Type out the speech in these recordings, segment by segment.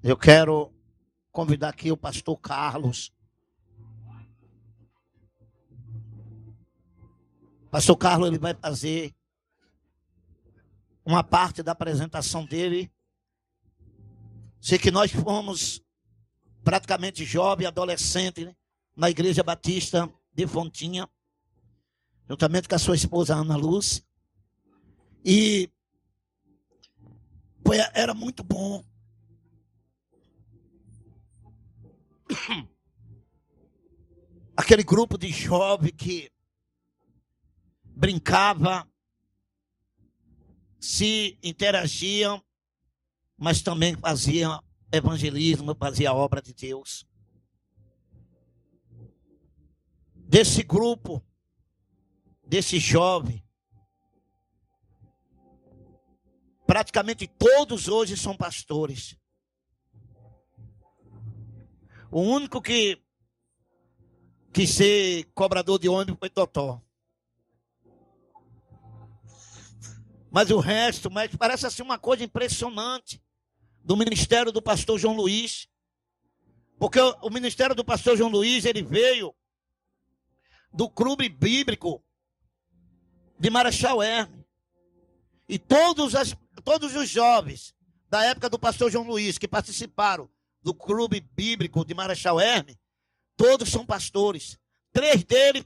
Eu quero convidar aqui o pastor Carlos. Pastor Carlos, ele vai fazer uma parte da apresentação dele. Sei que nós fomos praticamente jovem, adolescente, né, na Igreja Batista de Fontinha, juntamente com a sua esposa Ana Luz. E era muito bom. Aquele grupo de jovens que brincava, se interagiam, mas também faziam evangelismo, fazia a obra de Deus. Desse grupo, desse jovem, praticamente todos hoje são pastores. O único que quis ser cobrador de ônibus foi Totó. Mas o resto, mas parece assim uma coisa impressionante do ministério do pastor João Luiz. Porque o ministério do pastor João Luiz, ele veio do clube bíblico de Marechal Hermes. E todos os jovens da época do pastor João Luiz que participaram do clube bíblico de Marechal Hermes, todos são pastores. 3 deles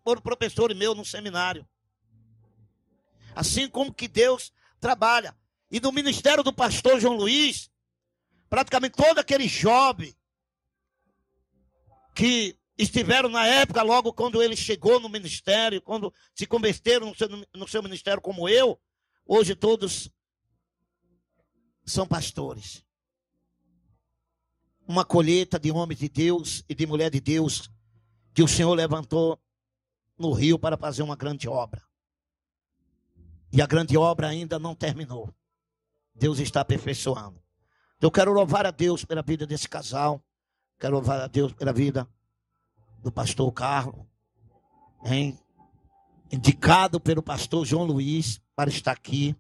foram professores meus no seminário. Assim como que Deus trabalha. E no ministério do pastor João Luiz, praticamente todo aquele jovem que estiveram na época, logo quando ele chegou no ministério, quando se converteram no seu ministério como eu, hoje todos são pastores. Uma colheita de homens de Deus e de mulher de Deus que o Senhor levantou no Rio para fazer uma grande obra. E a grande obra ainda não terminou. Deus está aperfeiçoando. Eu quero louvar a Deus pela vida desse casal. Quero louvar a Deus pela vida do pastor Carlos, hein? Indicado pelo pastor João Luiz para estar aqui.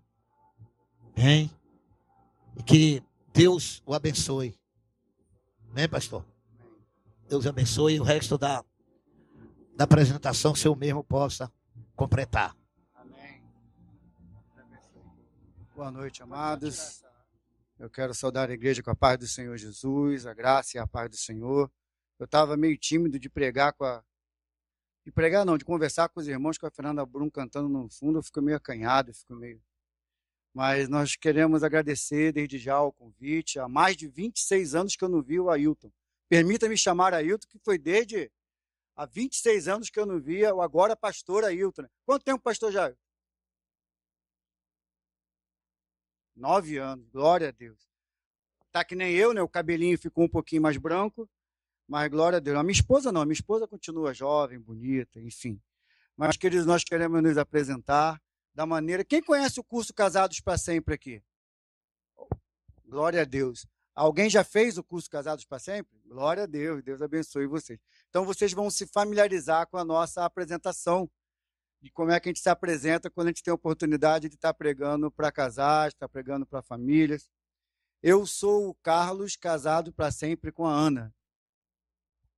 Hein? E que Deus o abençoe. Né, pastor? Deus abençoe e o resto da apresentação, se eu mesmo possa completar. Amém. Boa noite, amados. Eu quero saudar a igreja com a paz do Senhor Jesus, a graça e a paz do Senhor. Eu estava meio tímido de pregar de conversar com os irmãos, com a Fernanda Brum cantando no fundo, eu fico meio acanhado, Mas nós queremos agradecer desde já o convite. Há mais de 26 anos que eu não vi o Ailton. Permita-me chamar Ailton, que foi desde há 26 anos que eu não via o agora pastor Ailton. Quanto tempo, pastor Jair? 9 anos, glória a Deus. Tá que nem eu, né? O cabelinho ficou um pouquinho mais branco, mas glória a Deus. A minha esposa não, a minha esposa continua jovem, bonita, enfim. Mas, queridos, nós queremos nos apresentar da maneira... Quem conhece o curso Casados para Sempre aqui? Glória a Deus. Alguém já fez o curso Casados para Sempre? Glória a Deus, Deus abençoe vocês. Então, vocês vão se familiarizar com a nossa apresentação, de como é que a gente se apresenta quando a gente tem a oportunidade de estar pregando para casais, estar pregando para famílias. Eu sou o Carlos, casado para sempre com a Ana.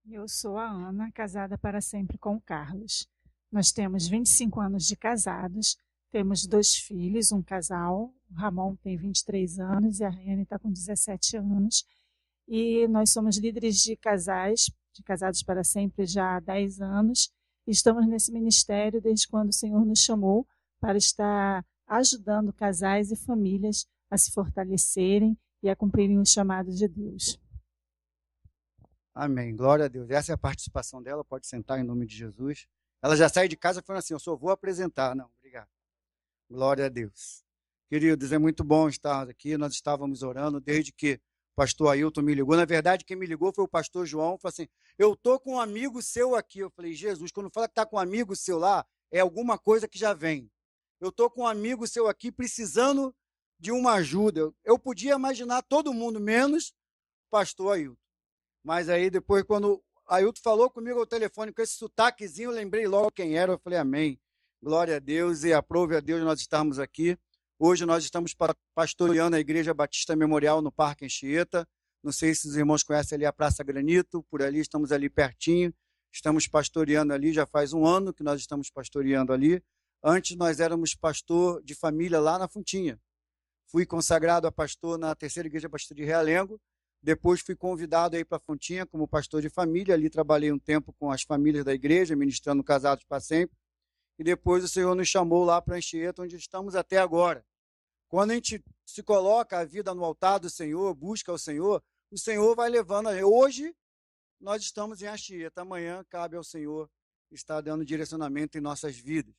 Eu sou a Ana, casada para sempre com o Carlos. Nós temos 25 anos de casados, temos 2 filhos, um casal, o Ramon tem 23 anos e a Rayane está com 17 anos. E nós somos líderes de casais, de casados para sempre já há 10 anos. E estamos nesse ministério desde quando o Senhor nos chamou para estar ajudando casais e famílias a se fortalecerem e a cumprirem os chamados de Deus. Amém, glória a Deus. Essa é a participação dela, pode sentar em nome de Jesus. Ela já sai de casa falando assim, eu só vou apresentar. Não, obrigado. Glória a Deus. Queridos, é muito bom estar aqui. Nós estávamos orando desde que o pastor Ailton me ligou. Na verdade, quem me ligou foi o pastor João. Falou assim, eu estou com um amigo seu aqui. Eu falei, Jesus, quando fala que está com um amigo seu lá, é alguma coisa que já vem. Eu estou com um amigo seu aqui precisando de uma ajuda. Eu podia imaginar todo mundo, menos o pastor Ailton. Mas aí depois, quando o Ailton falou comigo ao telefone com esse sotaquezinho, eu lembrei logo quem era. Eu falei, amém. Glória a Deus e aprove a Deus nós estarmos aqui. Hoje nós estamos pastoreando a Igreja Batista Memorial no Parque Anchieta. Não sei se os irmãos conhecem ali a Praça Granito, por ali, estamos ali pertinho. Estamos pastoreando ali, já faz um ano que nós estamos pastoreando ali. Antes nós éramos pastor de família lá na Fontinha. Fui consagrado a pastor na Terceira Igreja Batista de Realengo. Depois fui convidado aí para a Fontinha como pastor de família. Ali trabalhei um tempo com as famílias da igreja, ministrando Casados para Sempre. E depois o Senhor nos chamou lá para Anchieta, onde estamos até agora. Quando a gente se coloca a vida no altar do Senhor, busca o Senhor vai levando a gente. Hoje nós estamos em Anchieta, amanhã cabe ao Senhor estar dando direcionamento em nossas vidas.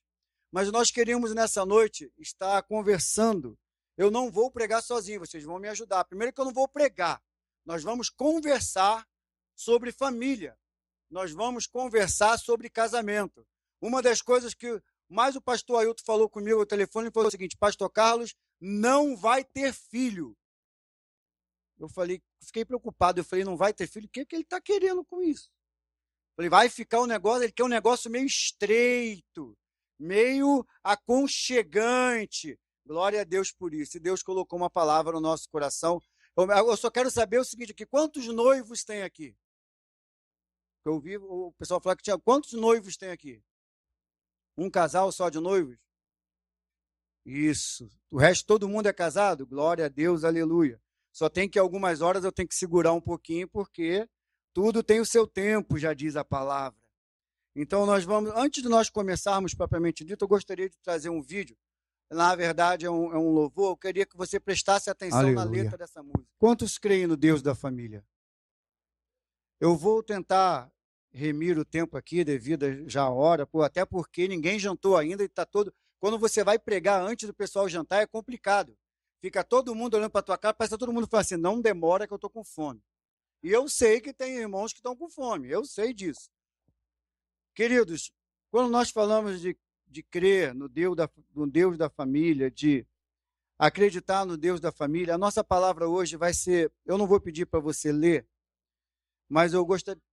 Mas nós queríamos nessa noite estar conversando. Eu não vou pregar sozinho, vocês vão me ajudar. Primeiro que eu não vou pregar, nós vamos conversar sobre família. Nós vamos conversar sobre casamento. Uma das coisas que mais o pastor Ailton falou comigo no telefone foi o seguinte: pastor Carlos não vai ter filho. Eu falei, fiquei preocupado, eu falei, não vai ter filho? O que ele está querendo com isso? Eu falei, vai ficar um negócio, ele quer um negócio meio estreito, meio aconchegante. Glória a Deus por isso. E Deus colocou uma palavra no nosso coração. Eu só quero saber o seguinte aqui, quantos noivos tem aqui? Eu ouvi o pessoal falar que tinha, quantos noivos tem aqui? Um casal só de noivos? Isso. O resto, todo mundo é casado? Glória a Deus, aleluia. Só tem que algumas horas eu tenho que segurar um pouquinho, porque tudo tem o seu tempo, já diz a palavra. Então, nós vamos, antes de nós começarmos propriamente dito, eu gostaria de trazer um vídeo. Na verdade, é um louvor. Eu queria que você prestasse atenção Aleluia. Na letra dessa música. Quantos creem no Deus da família? Eu vou tentar remir o tempo aqui, devido já à hora, até porque ninguém jantou ainda e está todo... Quando você vai pregar antes do pessoal jantar, é complicado. Fica todo mundo olhando para a tua cara, parece que todo mundo fala assim, não demora que eu estou com fome. E eu sei que tem irmãos que estão com fome, eu sei disso. Queridos, quando nós falamos de crer no Deus da família, de acreditar no Deus da família, a nossa palavra hoje vai ser, eu não vou pedir para você ler, mas eu gostaria...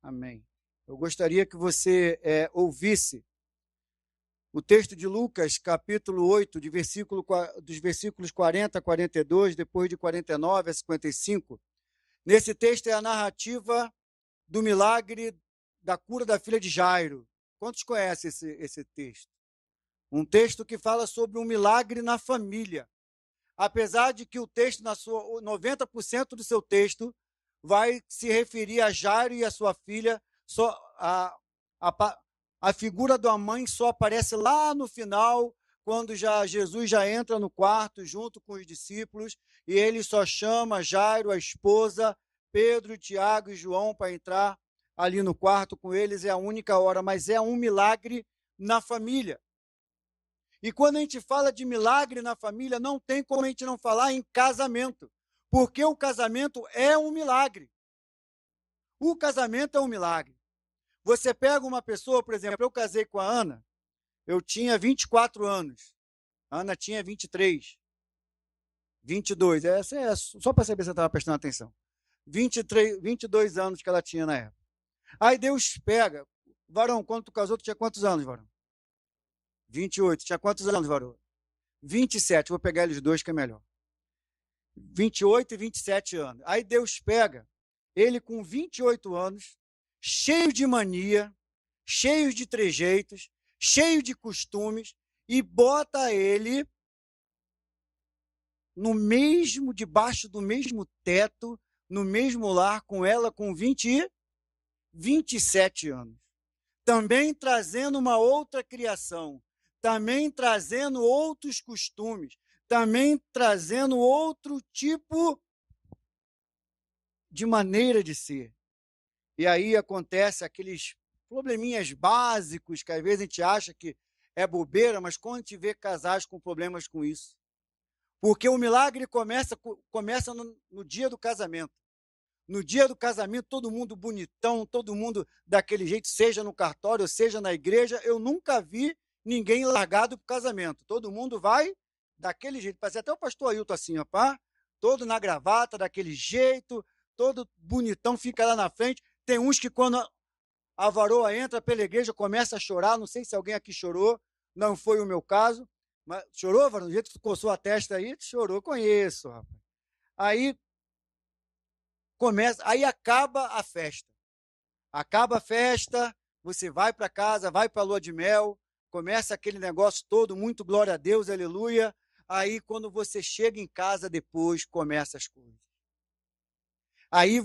Amém. Eu gostaria que você ouvisse o texto de Lucas, capítulo 8, dos versículos 40 a 42, depois de 49 a 55. Nesse texto é a narrativa do milagre da cura da filha de Jairo. Quantos conhecem esse texto? Um texto que fala sobre um milagre na família. Apesar de que o texto, 90% do seu texto, vai se referir a Jairo e a sua filha, só a figura da mãe só aparece lá no final, quando Jesus já entra no quarto junto com os discípulos, e ele só chama Jairo, a esposa, Pedro, Tiago e João para entrar ali no quarto com eles. É a única hora, mas é um milagre na família. E quando a gente fala de milagre na família, não tem como a gente não falar em casamento, porque o casamento é um milagre. O casamento é um milagre. Você pega uma pessoa, por exemplo, eu casei com a Ana, eu tinha 24 anos, a Ana tinha 23, 22, essa é só para saber se você estava prestando atenção, 22 anos que ela tinha na época. Aí Deus pega, varão, quando tu casou, tu tinha quantos anos, varão? 28, tinha quantos anos, varão? 27, vou pegar eles dois que é melhor. 28 e 27 anos. Aí Deus pega ele com 28 anos, cheio de mania, cheio de trejeitos, cheio de costumes, e bota ele debaixo do mesmo teto, no mesmo lar com ela com 27 anos. Também trazendo uma outra criação, também trazendo outros costumes, também trazendo outro tipo de maneira de ser. E aí acontece aqueles probleminhas básicos que às vezes a gente acha que é bobeira, mas quando a gente vê casais com problemas com isso. Porque o milagre começa no dia do casamento. No dia do casamento, todo mundo bonitão, todo mundo daquele jeito, seja no cartório, seja na igreja. Eu nunca vi ninguém largado para o casamento. Todo mundo vai daquele jeito. Parece até o pastor Ailton assim, rapaz, todo na gravata, daquele jeito, todo bonitão, fica lá na frente. Tem uns que quando a varoa entra pela igreja, começa a chorar. Não sei se alguém aqui chorou, não foi o meu caso. Mas chorou, varão? Do jeito que tu coçou a testa aí, chorou, conheço, rapaz. Aí começa, aí acaba a festa. Acaba a festa, você vai para casa, vai para a lua de mel, começa aquele negócio todo, muito glória a Deus, aleluia. Aí, quando você chega em casa depois, começa as coisas. Aí,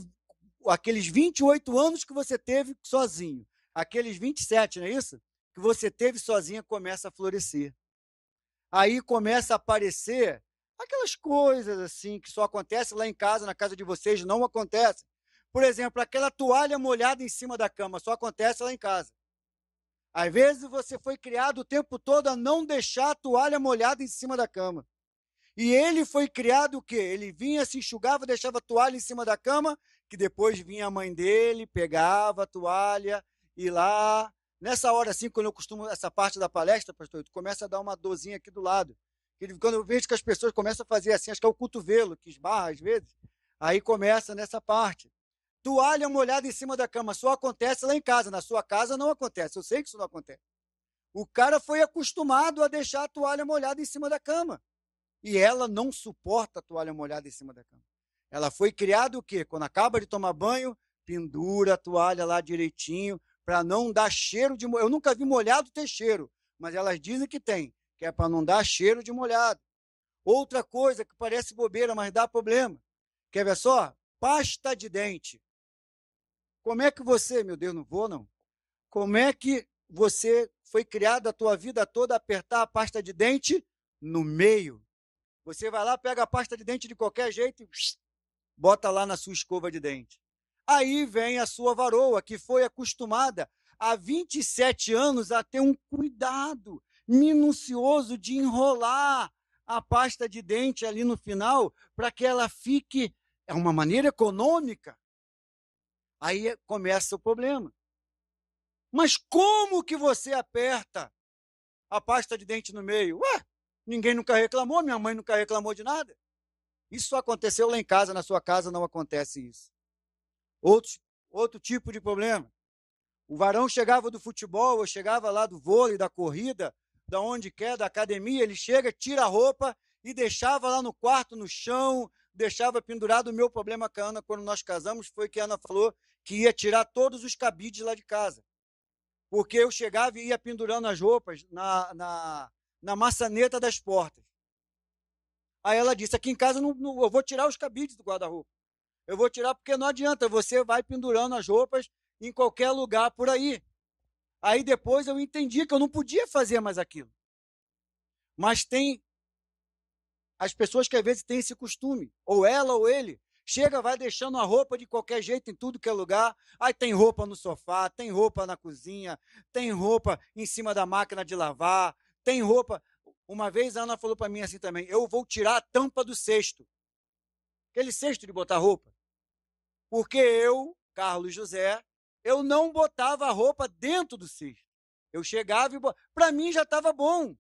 aqueles 28 anos que você teve sozinho, aqueles 27, não é isso? Que você teve sozinha, começa a florescer. Aí começa a aparecer aquelas coisas assim, que só acontecem lá em casa, na casa de vocês, não acontece. Por exemplo, aquela toalha molhada em cima da cama, só acontece lá em casa. Às vezes você foi criado o tempo todo a não deixar a toalha molhada em cima da cama. E ele foi criado o quê? Ele vinha, se enxugava, deixava a toalha em cima da cama, que depois vinha a mãe dele, pegava a toalha e lá. Nessa hora, assim, quando eu costumo, essa parte da palestra, pastor, tu começa a dar uma dorzinha aqui do lado. Quando eu vejo que as pessoas começam a fazer assim, acho que é o cotovelo que esbarra às vezes, aí começa nessa parte. Toalha molhada em cima da cama só acontece lá em casa, na sua casa não acontece, eu sei que isso não acontece. O cara foi acostumado a deixar a toalha molhada em cima da cama. E ela não suporta a toalha molhada em cima da cama. Ela foi criada o quê? Quando acaba de tomar banho, pendura a toalha lá direitinho, para não dar cheiro de... Eu nunca vi molhado ter cheiro, mas elas dizem que tem, que é para não dar cheiro de molhado. Outra coisa que parece bobeira, mas dá problema. Quer ver só? Pasta de dente. Como é que você... Meu Deus, não vou não. Como é que você foi criado a tua vida toda a apertar a pasta de dente no meio? Você vai lá, pega a pasta de dente de qualquer jeito e bota lá na sua escova de dente. Aí vem a sua varoa, que foi acostumada há 27 anos a ter um cuidado minucioso de enrolar a pasta de dente ali no final para que ela fique... É uma maneira econômica. Aí começa o problema. Mas como que você aperta a pasta de dente no meio? Ué, ninguém nunca reclamou, minha mãe nunca reclamou de nada. Isso só aconteceu lá em casa, na sua casa não acontece isso. Outro tipo de problema. O varão chegava do futebol, eu chegava lá do vôlei, da corrida, da onde quer, da academia, ele chega, tira a roupa e deixava lá no quarto, no chão, deixava pendurado. O meu problema com a Ana, quando nós casamos, foi que a Ana falou que ia tirar todos os cabides lá de casa. Porque eu chegava e ia pendurando as roupas na maçaneta das portas. Aí ela disse, aqui em casa eu vou tirar os cabides do guarda-roupa. Eu vou tirar porque não adianta, você vai pendurando as roupas em qualquer lugar por aí. Aí depois eu entendi que eu não podia fazer mais aquilo. Mas tem as pessoas que às vezes têm esse costume, ou ela ou ele, chega, vai deixando a roupa de qualquer jeito em tudo que é lugar. Aí tem roupa no sofá, tem roupa na cozinha, tem roupa em cima da máquina de lavar, tem roupa... Uma vez a Ana falou para mim assim também, eu vou tirar a tampa do cesto. Aquele cesto de botar roupa. Porque eu, Carlos José, eu não botava a roupa dentro do cesto. Eu chegava e... Para mim já estava bom.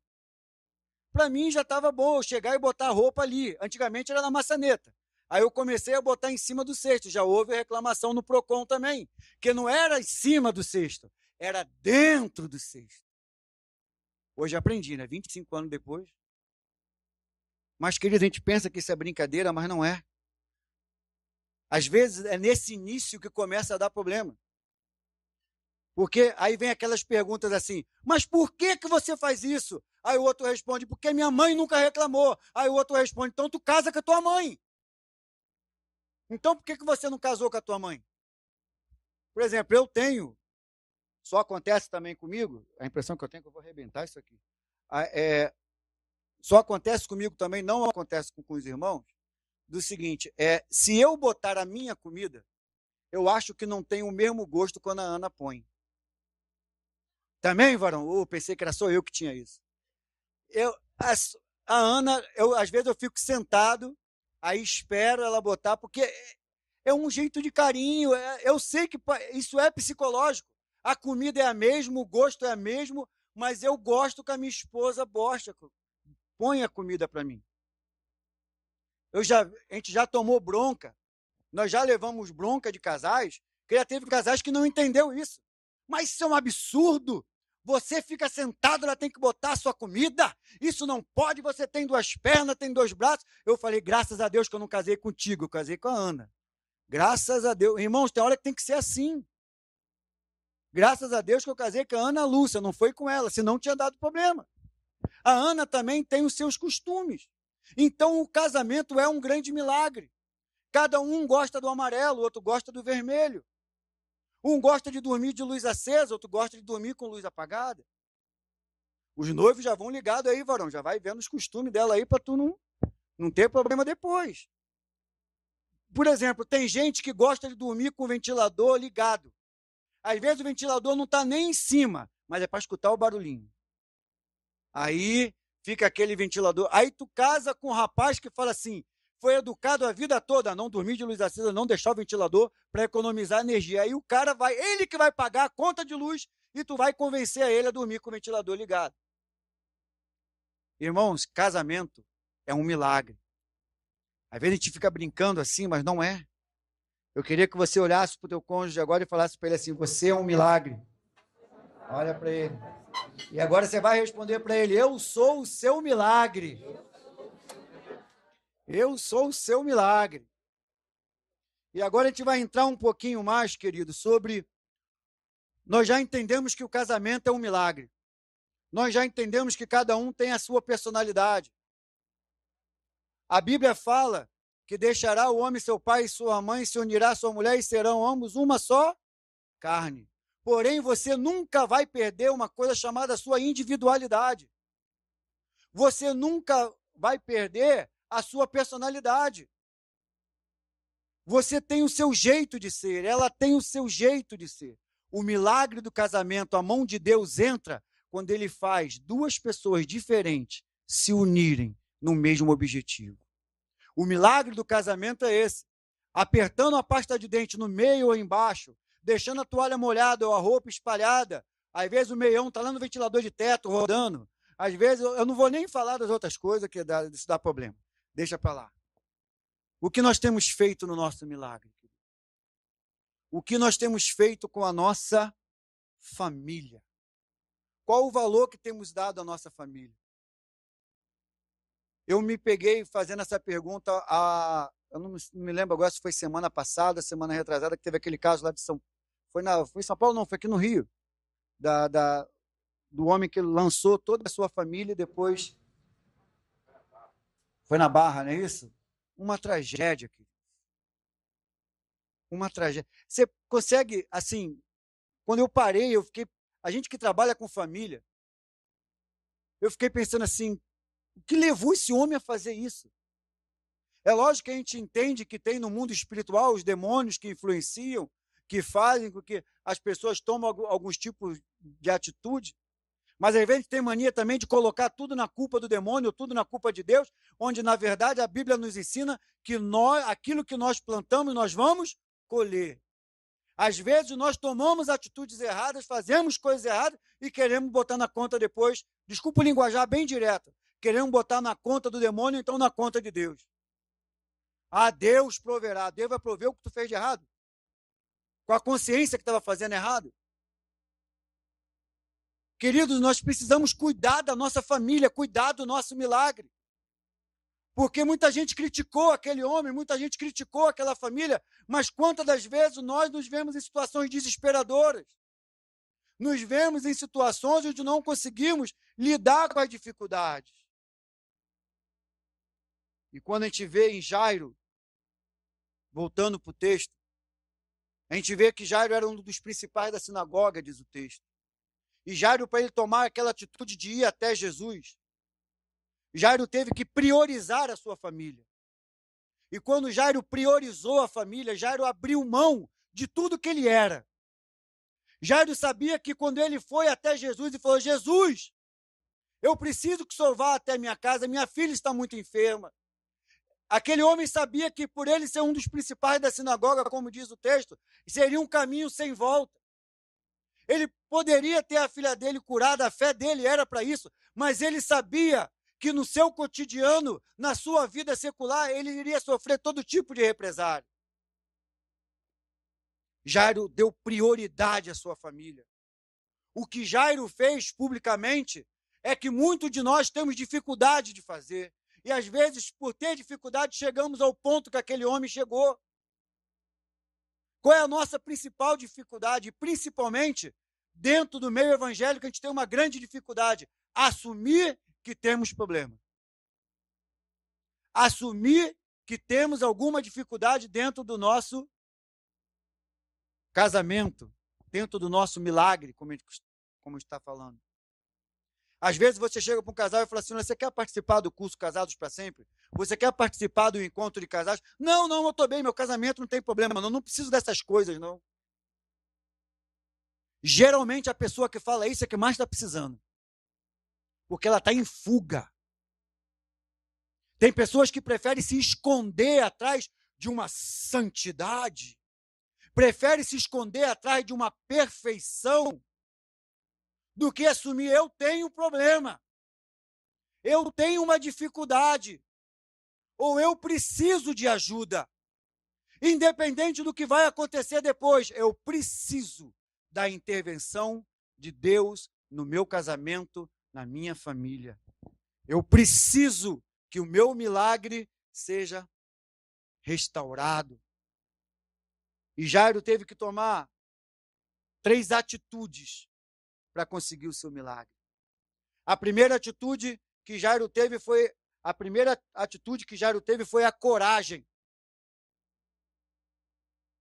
Para mim já estava bom eu chegar e botar a roupa ali. Antigamente era na maçaneta. Aí eu comecei a botar em cima do cesto. Já houve reclamação no Procon também, que não era em cima do cesto, era dentro do cesto. Hoje aprendi, né? 25 anos depois. Mas, querido, a gente pensa que isso é brincadeira, mas não é. Às vezes é nesse início que começa a dar problema. Porque aí vem aquelas perguntas assim, mas por que você faz isso? Aí o outro responde, porque minha mãe nunca reclamou. Aí o outro responde, então tu casa com a tua mãe. Então por que você não casou com a tua mãe? Por exemplo, eu tenho, só acontece também comigo, a impressão que eu tenho é que eu vou arrebentar isso aqui. Só acontece comigo também, não acontece com os irmãos, do seguinte, se eu botar a minha comida, eu acho que não tem o mesmo gosto quando a Ana põe. Também, varão? Pensei que era só eu que tinha isso. A Ana, às vezes eu fico sentado, aí espero ela botar, porque é um jeito de carinho, eu sei que isso é psicológico. A comida é a mesma, o gosto é o mesmo, mas eu gosto que a minha esposa põe a comida para mim. A gente já tomou bronca, nós já levamos bronca de casais, que já teve casais que não entendeu isso. Mas isso é um absurdo. Você fica sentado, ela tem que botar a sua comida. Isso não pode, você tem 2 pernas, tem 2 braços. Eu falei, graças a Deus que eu não casei contigo, eu casei com a Ana. Graças a Deus. Irmãos, tem hora que tem que ser assim. Graças a Deus que eu casei com a Ana Lúcia, não foi com ela, senão tinha dado problema. A Ana também tem os seus costumes. Então, o casamento é um grande milagre. Cada um gosta do amarelo, o outro gosta do vermelho. Um gosta de dormir de luz acesa, outro gosta de dormir com luz apagada. Os noivos já vão ligados aí, varão, já vai vendo os costumes dela aí para tu não ter problema depois. Por exemplo, tem gente que gosta de dormir com o ventilador ligado. Às vezes o ventilador não está nem em cima, mas é para escutar o barulhinho. Aí fica aquele ventilador. Aí tu casa com um rapaz que fala assim, foi educado a vida toda a não dormir de luz acesa, não deixar o ventilador para economizar energia. Aí o cara vai, ele que vai pagar a conta de luz e tu vai convencer a ele a dormir com o ventilador ligado. Irmãos, casamento é um milagre. Às vezes a gente fica brincando assim, mas não é. Eu queria que você olhasse para o teu cônjuge agora e falasse para ele assim, você é um milagre. Olha para ele. E agora você vai responder para ele, eu sou o seu milagre. Eu sou o seu milagre. E agora a gente vai entrar um pouquinho mais, querido, sobre... Nós já entendemos que o casamento é um milagre. Nós já entendemos que cada um tem a sua personalidade. A Bíblia fala que deixará o homem seu pai e sua mãe, se unirá à sua mulher e serão ambos uma só carne. Porém, você nunca vai perder uma coisa chamada sua individualidade. Você nunca vai perder a sua personalidade. Você tem o seu jeito de ser, ela tem o seu jeito de ser. O milagre do casamento, a mão de Deus entra quando ele faz duas pessoas diferentes se unirem no mesmo objetivo. O milagre do casamento é esse. Apertando a pasta de dente no meio ou embaixo, deixando a toalha molhada ou a roupa espalhada. Às vezes o meião está lá no ventilador de teto rodando. Às vezes eu não vou nem falar das outras coisas que isso dá problema. Deixa para lá. O que nós temos feito no nosso milagre? O que nós temos feito com a nossa família? Qual o valor que temos dado à nossa família? Eu me peguei fazendo essa pergunta, eu não me lembro agora se foi semana passada, semana retrasada, que teve aquele caso lá de São... Foi em São Paulo, não, foi aqui no Rio. Do homem que lançou toda a sua família e depois... Foi na Barra, não é isso? Uma tragédia, querido. Uma tragédia. Você consegue, assim, quando eu parei, a gente que trabalha com família, eu fiquei pensando assim, o que levou esse homem a fazer isso? É lógico que a gente entende que tem no mundo espiritual os demônios que influenciam, que fazem com que as pessoas tomem alguns tipos de atitude, mas às vezes tem mania também de colocar tudo na culpa do demônio, tudo na culpa de Deus, onde na verdade a Bíblia nos ensina que aquilo que nós plantamos, nós vamos colher. Às vezes nós tomamos atitudes erradas, fazemos coisas erradas e queremos botar na conta depois, desculpa o linguajar bem direto, queremos botar na conta do demônio, então na conta de Deus. Ah, Deus proverá, Deus vai prover o que tu fez de errado, com a consciência que estava fazendo errado. Queridos, nós precisamos cuidar da nossa família, cuidar do nosso milagre. Porque muita gente criticou aquele homem, muita gente criticou aquela família, mas quantas das vezes nós nos vemos em situações desesperadoras? Nos vemos em situações onde não conseguimos lidar com as dificuldades. E quando a gente vê em Jairo, voltando para o texto, a gente vê que Jairo era um dos principais da sinagoga, diz o texto. E Jairo, para ele tomar aquela atitude de ir até Jesus, Jairo teve que priorizar a sua família. E quando Jairo priorizou a família, Jairo abriu mão de tudo que ele era. Jairo sabia que quando ele foi até Jesus e falou, Jesus, eu preciso que o senhor vá até minha casa, minha filha está muito enferma. Aquele homem sabia que por ele ser um dos principais da sinagoga, como diz o texto, seria um caminho sem volta. Ele poderia ter a filha dele curada, a fé dele era para isso, mas ele sabia que no seu cotidiano, na sua vida secular, ele iria sofrer todo tipo de represália. Jairo deu prioridade à sua família. O que Jairo fez publicamente é que muitos de nós temos dificuldade de fazer. E às vezes, por ter dificuldade, chegamos ao ponto que aquele homem chegou. Qual é a nossa principal dificuldade? Principalmente dentro do meio evangélico, a gente tem uma grande dificuldade: assumir que temos problema. Assumir que temos alguma dificuldade dentro do nosso casamento, dentro do nosso milagre, como está falando. Às vezes você chega para um casal e fala assim: você quer participar do curso Casados para Sempre? Você quer participar do encontro de casais? Não, eu estou bem, meu casamento não tem problema, não preciso dessas coisas, não. Geralmente a pessoa que fala isso é que mais está precisando, porque ela está em fuga. Tem pessoas que preferem se esconder atrás de uma santidade, preferem se esconder atrás de uma perfeição, do que assumir: eu tenho problema, eu tenho uma dificuldade, ou eu preciso de ajuda. Independente do que vai acontecer depois, eu preciso da intervenção de Deus no meu casamento, na minha família. Eu preciso que o meu milagre seja restaurado. E Jairo teve que tomar 3 atitudes para conseguir o seu milagre. A primeira atitude que Jairo teve foi a coragem.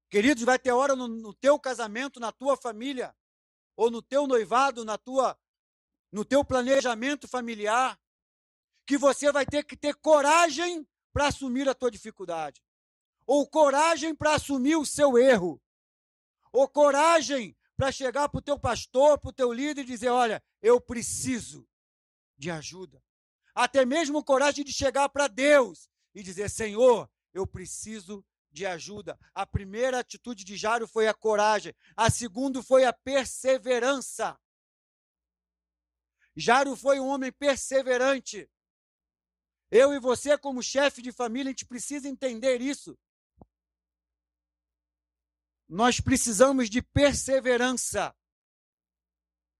Queridos, vai ter hora no teu casamento, na tua família, ou no teu noivado, no teu planejamento familiar, que você vai ter que ter coragem para assumir a tua dificuldade, ou coragem para assumir o seu erro, ou coragem para chegar para o teu pastor, para o teu líder e dizer: olha, eu preciso de ajuda. Até mesmo coragem de chegar para Deus e dizer: Senhor, eu preciso de ajuda. A primeira atitude de Jairo foi a coragem. A segunda foi a perseverança. Jairo foi um homem perseverante. Eu e você, como chefe de família, a gente precisa entender isso. Nós precisamos de perseverança.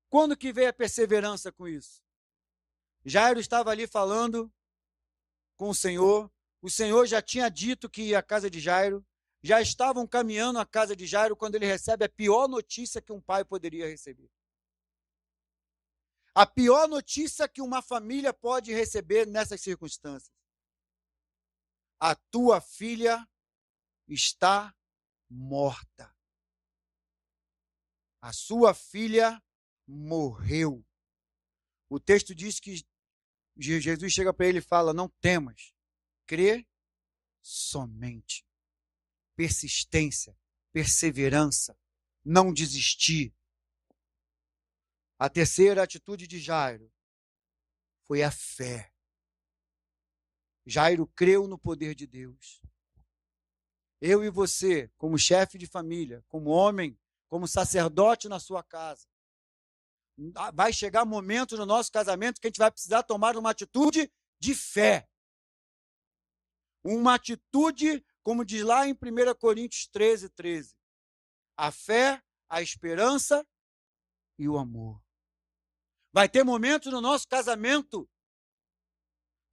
Quando que veio a perseverança com isso? Jairo estava ali falando com o Senhor já tinha dito que ia à casa de Jairo, já estavam caminhando à casa de Jairo quando ele recebe a pior notícia que um pai poderia receber. A pior notícia que uma família pode receber nessas circunstâncias: a tua filha está morta. A sua filha morreu. O texto diz que Jesus chega para ele e fala: não temas, crê somente. Persistência, perseverança, não desistir. A terceira atitude de Jairo foi a fé. Jairo creu no poder de Deus. Eu e você, como chefe de família, como homem, como sacerdote na sua casa, vai chegar momento no nosso casamento que a gente vai precisar tomar uma atitude de fé. Uma atitude, como diz lá em 1 Coríntios 13:13. A fé, a esperança e o amor. Vai ter momentos no nosso casamento,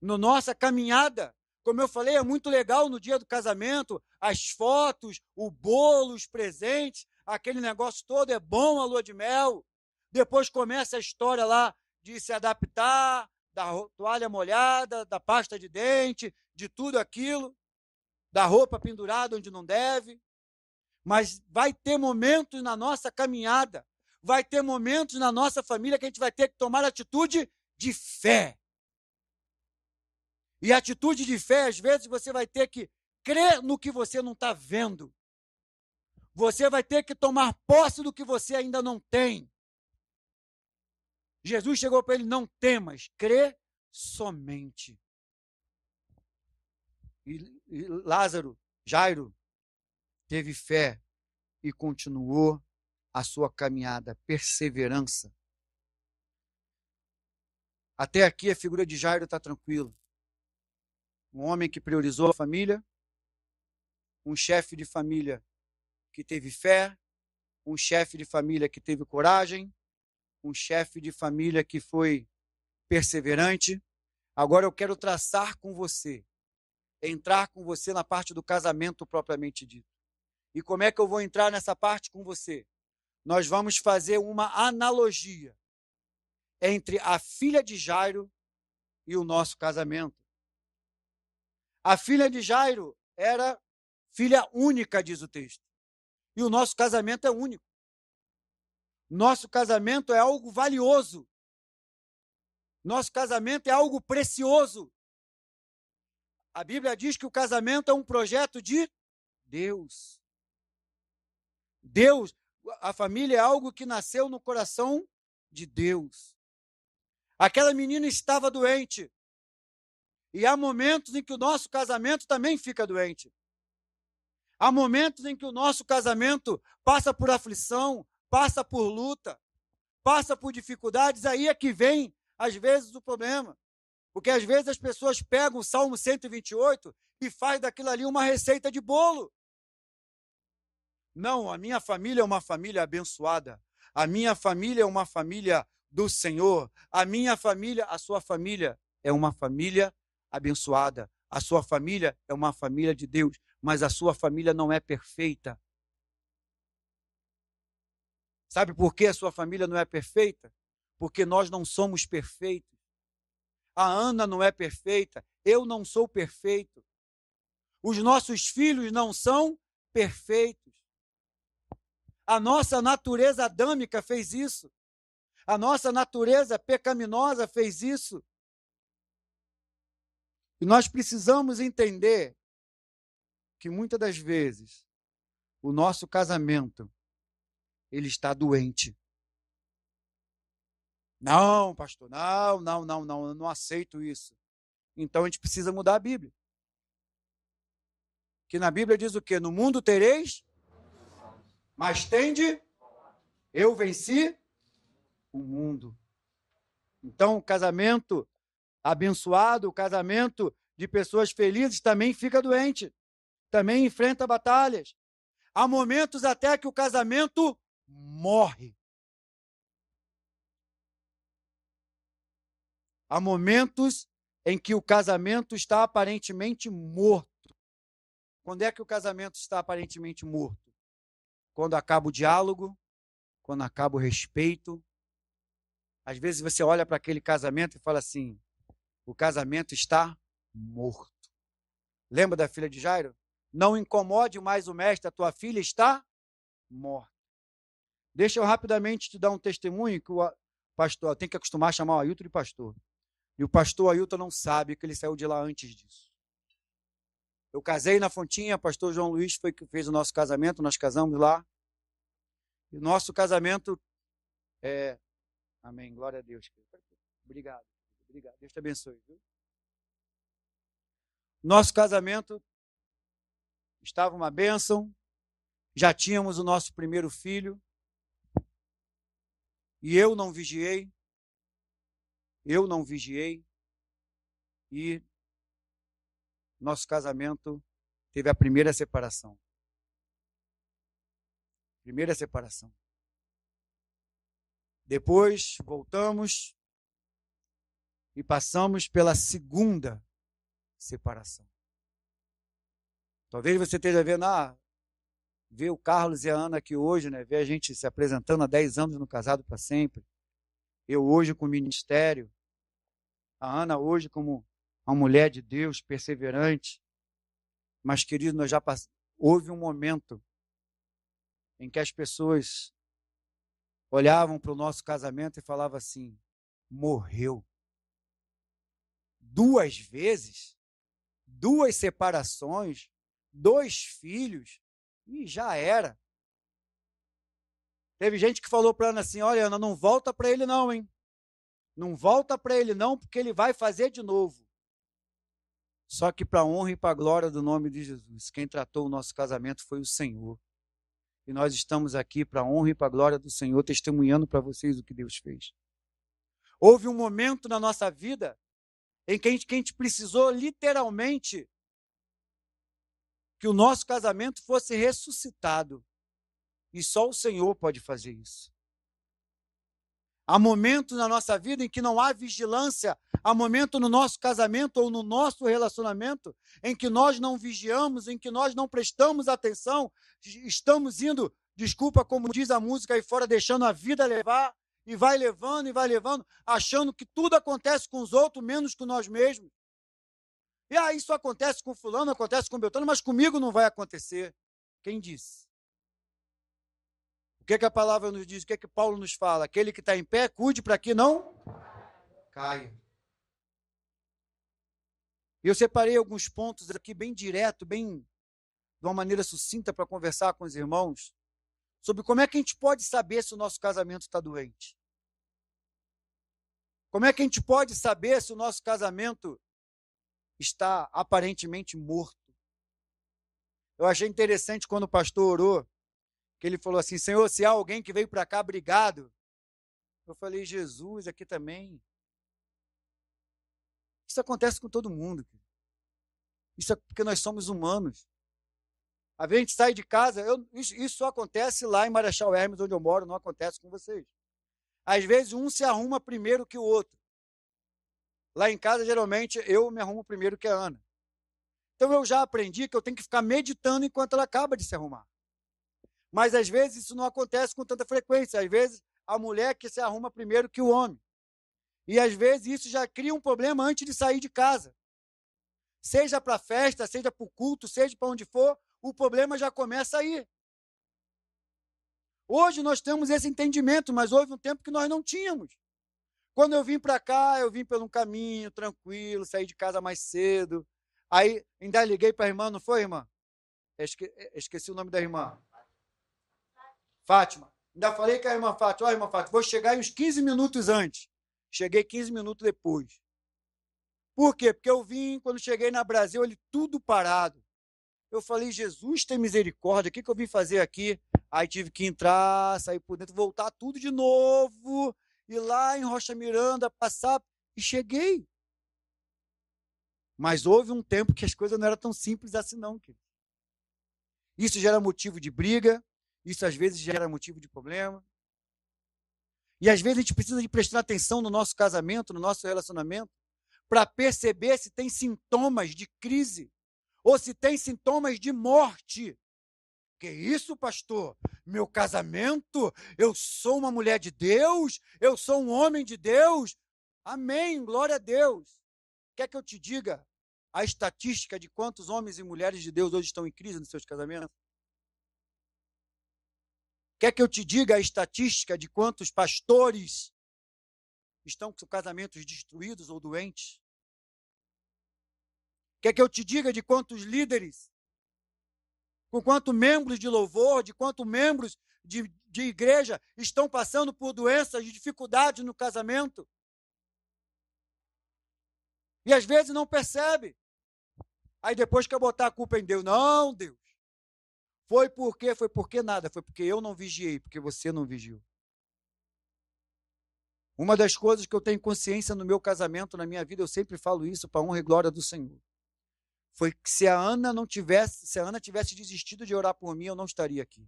na nossa caminhada. Como eu falei, é muito legal no dia do casamento, as fotos, o bolo, os presentes, aquele negócio todo, é bom a lua de mel. Depois começa a história lá de se adaptar, da toalha molhada, da pasta de dente, de tudo aquilo, da roupa pendurada onde não deve. Mas vai ter momentos na nossa caminhada, vai ter momentos na nossa família que a gente vai ter que tomar atitude de fé. E atitude de fé, às vezes, você vai ter que crer no que você não está vendo. Você vai ter que tomar posse do que você ainda não tem. Jesus chegou para ele: não temas, crê somente. E Jairo, teve fé e continuou a sua caminhada, perseverança. Até aqui a figura de Jairo está tranquila. Um homem que priorizou a família, um chefe de família que teve fé, um chefe de família que teve coragem, um chefe de família que foi perseverante. Agora eu quero traçar com você, entrar com você na parte do casamento propriamente dito. E como é que eu vou entrar nessa parte com você? Nós vamos fazer uma analogia entre a filha de Jairo e o nosso casamento. A filha de Jairo era filha única, diz o texto. E o nosso casamento é único. Nosso casamento é algo valioso. Nosso casamento é algo precioso. A Bíblia diz que o casamento é um projeto de Deus. Deus, a família é algo que nasceu no coração de Deus. Aquela menina estava doente. E há momentos em que o nosso casamento também fica doente. Há momentos em que o nosso casamento passa por aflição, passa por luta, passa por dificuldades. Aí é que vem, às vezes, o problema. Porque, às vezes, as pessoas pegam o Salmo 128 e faz daquilo ali uma receita de bolo. Não, a minha família é uma família abençoada. A minha família é uma família do Senhor. A sua família é uma família abençoada. A sua família é uma família de Deus. Mas a sua família não é perfeita. Sabe por que a sua família não é perfeita? Porque nós não somos perfeitos. A Ana não é perfeita. Eu não sou perfeito. Os nossos filhos não são perfeitos. A nossa natureza adâmica fez isso. A nossa natureza pecaminosa fez isso. E nós precisamos entender que muitas das vezes o nosso casamento ele está doente. Não, pastor, não, eu não aceito isso. Então a gente precisa mudar a Bíblia. Que na Bíblia diz o quê? No mundo tereis, mas tende, eu venci o mundo. Então o casamento abençoado, o casamento de pessoas felizes também fica doente. Também enfrenta batalhas. Há momentos até que o casamento morre. Há momentos em que o casamento está aparentemente morto. Quando é que o casamento está aparentemente morto? Quando acaba o diálogo, quando acaba o respeito. Às vezes você olha para aquele casamento e fala assim, o casamento está morto. Lembra da filha de Jairo? Não incomode mais o mestre, a tua filha está morta. Deixa eu rapidamente te dar um testemunho que o pastor, tem que acostumar a chamar o Ailton de pastor. E o pastor Ailton não sabe que ele saiu de lá antes disso. Eu casei na Fontinha, o pastor João Luiz foi que fez o nosso casamento, nós casamos lá. E o nosso casamento é... Amém, glória a Deus. Obrigado, Deus te abençoe. Viu? Nosso casamento estava uma bênção, já tínhamos o nosso primeiro filho, e eu não vigiei, e nosso casamento teve a primeira separação. Depois voltamos e passamos pela segunda separação. Talvez você esteja vendo, ver o Carlos e a Ana aqui hoje, né? Ver a gente se apresentando há 10 anos no Casado para Sempre. Eu hoje com o ministério. A Ana hoje como uma mulher de Deus, perseverante. Mas, querido, houve um momento em que as pessoas olhavam para o nosso casamento e falavam assim, morreu. 2 vezes, 2 separações, 2 filhos, e já era. Teve gente que falou para Ana assim, olha, Ana, não volta para ele não, hein? Não volta para ele não, porque ele vai fazer de novo. Só que para a honra e para a glória do nome de Jesus, quem tratou o nosso casamento foi o Senhor. E nós estamos aqui para a honra e para a glória do Senhor, testemunhando para vocês o que Deus fez. Houve um momento na nossa vida em que a gente precisou literalmente que o nosso casamento fosse ressuscitado. E só o Senhor pode fazer isso. Há momentos na nossa vida em que não há vigilância Há momento no nosso casamento ou no nosso relacionamento em que nós não vigiamos, em que nós não prestamos atenção, estamos indo, desculpa, como diz a música aí fora, deixando a vida levar, e vai levando, achando que tudo acontece com os outros, menos com nós mesmos. E aí isso acontece com fulano, acontece com Beltrano, mas comigo não vai acontecer. Quem disse? O que a palavra nos diz? O que Paulo nos fala? Aquele que está em pé, cuide para que não caia. E eu separei alguns pontos aqui bem direto, bem de uma maneira sucinta para conversar com os irmãos sobre como é que a gente pode saber se o nosso casamento está doente. Como é que a gente pode saber se o nosso casamento está aparentemente morto? Eu achei interessante quando o pastor orou, que ele falou assim, Senhor, se há alguém que veio para cá brigado, eu falei, Jesus, aqui também. Isso acontece com todo mundo. Isso é porque nós somos humanos. Às vezes a gente sai de casa, isso só acontece lá em Marechal Hermes, onde eu moro, não acontece com vocês. Às vezes um se arruma primeiro que o outro. Lá em casa, geralmente, eu me arrumo primeiro que a Ana. Então eu já aprendi que eu tenho que ficar meditando enquanto ela acaba de se arrumar. Mas às vezes isso não acontece com tanta frequência. Às vezes a mulher que se arruma primeiro que o homem. E às vezes isso já cria um problema antes de sair de casa. Seja para festa, seja para o culto, seja para onde for, o problema já começa aí. Hoje nós temos esse entendimento, mas houve um tempo que nós não tínhamos. Quando eu vim para cá, eu vim pelo um caminho tranquilo, saí de casa mais cedo. Aí ainda liguei para a irmã, não foi, irmã? Esqueci o nome da irmã. Fátima. Ainda falei com a irmã Fátima, irmã Fátima, vou chegar uns 15 minutos antes. Cheguei 15 minutos depois. Por quê? Porque eu vim, quando cheguei na Brasil, ele tudo parado. Eu falei, Jesus, tem misericórdia, o que eu vim fazer aqui? Aí tive que entrar, sair por dentro, voltar tudo de novo, ir lá em Rocha Miranda, passar, e cheguei. Mas houve um tempo que as coisas não eram tão simples assim não, querido. Isso gera motivo de briga, isso às vezes gera motivo de problema. E às vezes a gente precisa de prestar atenção no nosso casamento, no nosso relacionamento, para perceber se tem sintomas de crise ou se tem sintomas de morte. Que isso, pastor? Meu casamento? Eu sou uma mulher de Deus? Eu sou um homem de Deus? Amém, glória a Deus. Quer que eu te diga a estatística de quantos homens e mulheres de Deus hoje estão em crise nos seus casamentos? Quer que eu te diga a estatística de quantos pastores estão com casamentos destruídos ou doentes? Quer que eu te diga de quantos líderes, com quantos membros de louvor, de quantos membros de igreja estão passando por doenças, de dificuldades no casamento? E às vezes não percebe. Aí depois quer botar a culpa em Deus. Não, Deus. Foi porque nada. Foi porque eu não vigiei, porque você não vigiou. Uma das coisas que eu tenho consciência no meu casamento, na minha vida, eu sempre falo isso para a honra e glória do Senhor. Foi que se a Ana tivesse desistido de orar por mim, eu não estaria aqui.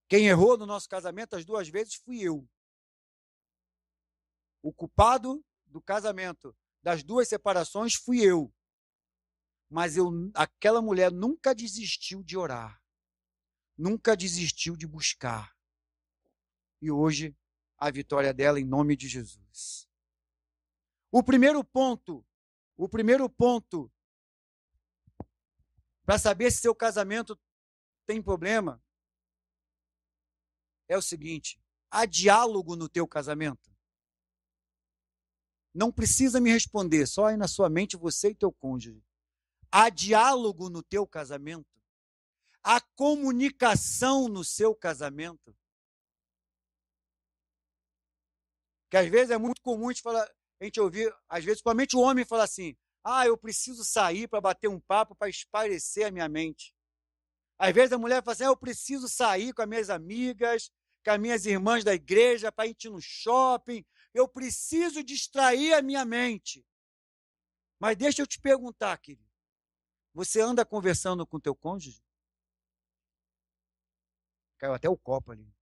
Quem errou no nosso casamento as duas vezes fui eu. O culpado do casamento das duas separações fui eu. Mas aquela mulher nunca desistiu de orar. Nunca desistiu de buscar. E hoje, a vitória dela em nome de Jesus. O primeiro ponto para saber se seu casamento tem problema é o seguinte: há diálogo no teu casamento? Não precisa me responder, só aí na sua mente você e teu cônjuge. Há diálogo no teu casamento? Há comunicação no seu casamento? Que às vezes é muito comum a gente ouvir, às vezes, principalmente o homem fala assim, eu preciso sair para bater um papo, para espairecer a minha mente. Às vezes a mulher fala assim, eu preciso sair com as minhas amigas, com as minhas irmãs da igreja, para ir no shopping, eu preciso distrair a minha mente. Mas deixa eu te perguntar, querido, você anda conversando com teu cônjuge? Caiu até o copo ali.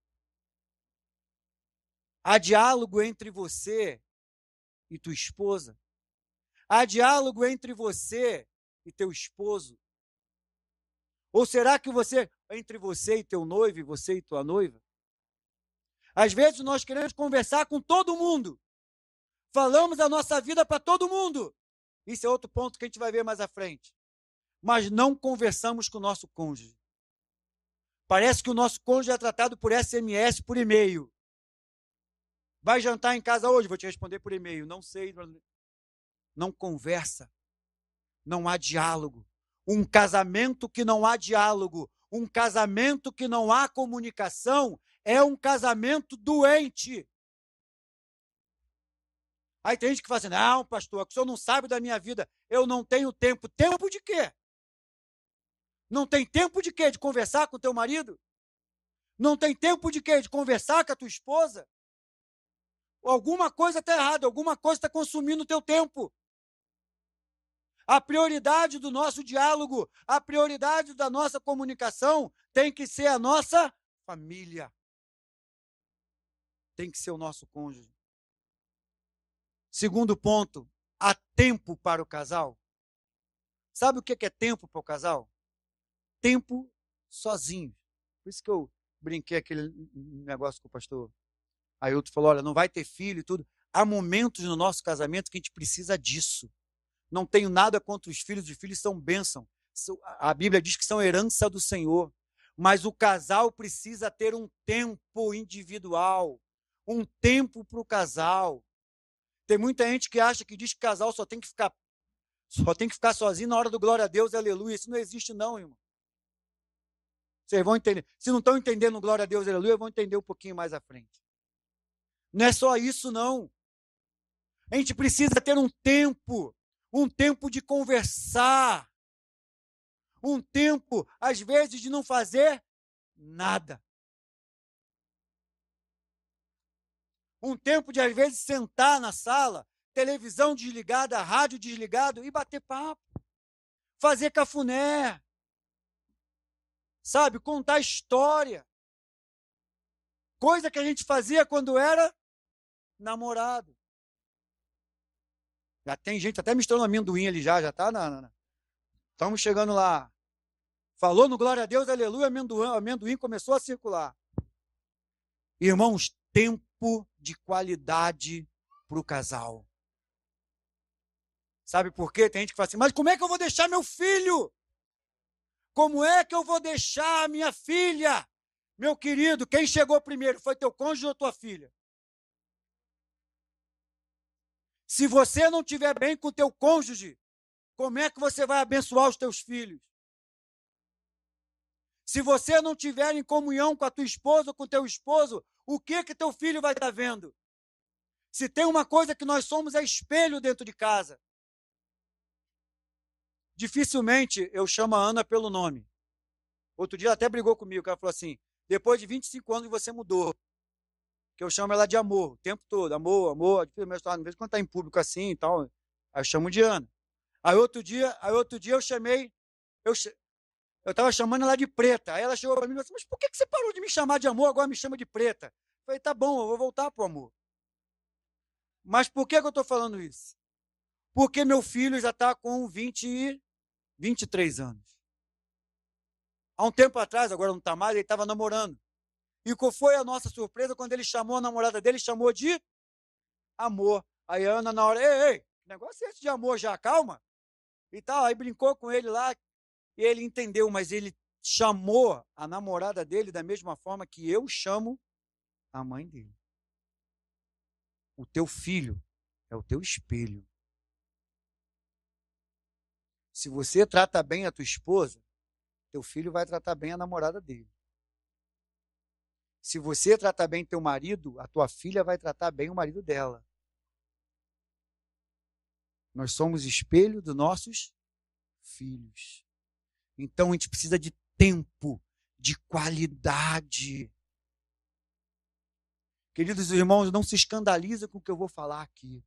Há diálogo entre você e tua esposa? Há diálogo entre você e teu esposo? Ou será que entre você e teu noivo, e você e tua noiva? Às vezes nós queremos conversar com todo mundo. Falamos a nossa vida para todo mundo. Isso é outro ponto que a gente vai ver mais à frente. Mas não conversamos com o nosso cônjuge. Parece que o nosso cônjuge é tratado por SMS, por e-mail. Vai jantar em casa hoje? Vou te responder por e-mail. Não sei. Não conversa. Não há diálogo. Um casamento que não há diálogo, um casamento que não há comunicação, é um casamento doente. Aí tem gente que fala assim, não, pastor, o senhor não sabe da minha vida, eu não tenho tempo. Tempo de quê? Não tem tempo de quê? De conversar com o teu marido? Não tem tempo de quê? De conversar com a tua esposa? Alguma coisa está errada, alguma coisa está consumindo o teu tempo. A prioridade do nosso diálogo, a prioridade da nossa comunicação tem que ser a nossa família. Tem que ser o nosso cônjuge. Segundo ponto, há tempo para o casal. Sabe o que é tempo para o casal? Tempo sozinho. Por isso que eu brinquei aquele negócio com o pastor Ailton, falou, olha, não vai ter filho e tudo. Há momentos no nosso casamento que a gente precisa disso. Não tenho nada contra os filhos são bênção. A Bíblia diz que são herança do Senhor. Mas o casal precisa ter um tempo individual, um tempo para o casal. Tem muita gente que acha que diz que casal só tem que ficar sozinho na hora do glória a Deus, aleluia. Isso não existe não, irmão. Vocês vão entender. Se não estão entendendo glória a Deus, aleluia, vão entender um pouquinho mais à frente. Não é só isso, não. A gente precisa ter um tempo de conversar, um tempo, às vezes, de não fazer nada. Um tempo de, às vezes, sentar na sala, televisão desligada, rádio desligado e bater papo. Fazer cafuné. Sabe, contar história. Coisa que a gente fazia quando era namorado. Já tem gente até misturando amendoim ali já tá Estamos chegando lá. Falou no glória a Deus, aleluia, amendoim começou a circular. Irmãos, tempo de qualidade para o casal. Sabe por quê? Tem gente que fala assim, mas como é que eu vou deixar meu filho? Como é que eu vou deixar a minha filha? Meu querido, quem chegou primeiro? Foi teu cônjuge ou tua filha? Se você não estiver bem com o teu cônjuge, como é que você vai abençoar os teus filhos? Se você não estiver em comunhão com a tua esposa ou com o teu esposo, o que teu filho vai estar vendo? Se tem uma coisa que nós somos, é espelho dentro de casa. Dificilmente eu chamo a Ana pelo nome. Outro dia ela até brigou comigo, ela falou assim, depois de 25 anos você mudou. Que eu chamo ela de amor, o tempo todo, amor, amor, às vezes quando está em público assim e tal, aí eu chamo de Ana. Aí outro dia eu chamei, eu estava chamando ela de preta, aí ela chegou para mim e falou assim, mas por que você parou de me chamar de amor, agora me chama de preta? Eu falei, tá bom, eu vou voltar pro amor. Mas por que eu estou falando isso? Porque meu filho já está com 23 anos. Há um tempo atrás, agora não está mais, ele estava namorando. E qual foi a nossa surpresa quando ele chamou a namorada dele, chamou de amor. Aí a Ana na hora, ei, que negócio é esse de amor já, calma. E tal, aí brincou com ele lá, e ele entendeu, mas ele chamou a namorada dele da mesma forma que eu chamo a mãe dele. O teu filho é o teu espelho. Se você trata bem a tua esposa, teu filho vai tratar bem a namorada dele. Se você tratar bem teu marido, a tua filha vai tratar bem o marido dela. Nós somos espelho dos nossos filhos. Então a gente precisa de tempo, de qualidade. Queridos irmãos, não se escandaliza com o que eu vou falar aqui.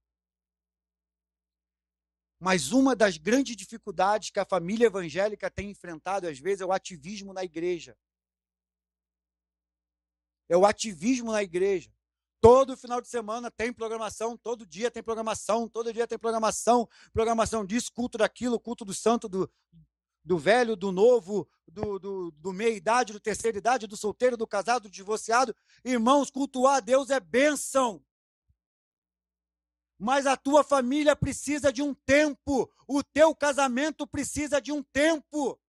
Mas uma das grandes dificuldades que a família evangélica tem enfrentado, às vezes, é o ativismo na igreja. É o ativismo na igreja. Todo final de semana tem programação, todo dia tem programação, todo dia tem programação, programação disso, culto daquilo, culto do santo, do velho, do novo, do meia-idade, do terceira-idade, do solteiro, do casado, do divorciado. Irmãos, cultuar a Deus é bênção. Mas a tua família precisa de um tempo, o teu casamento precisa de um tempo.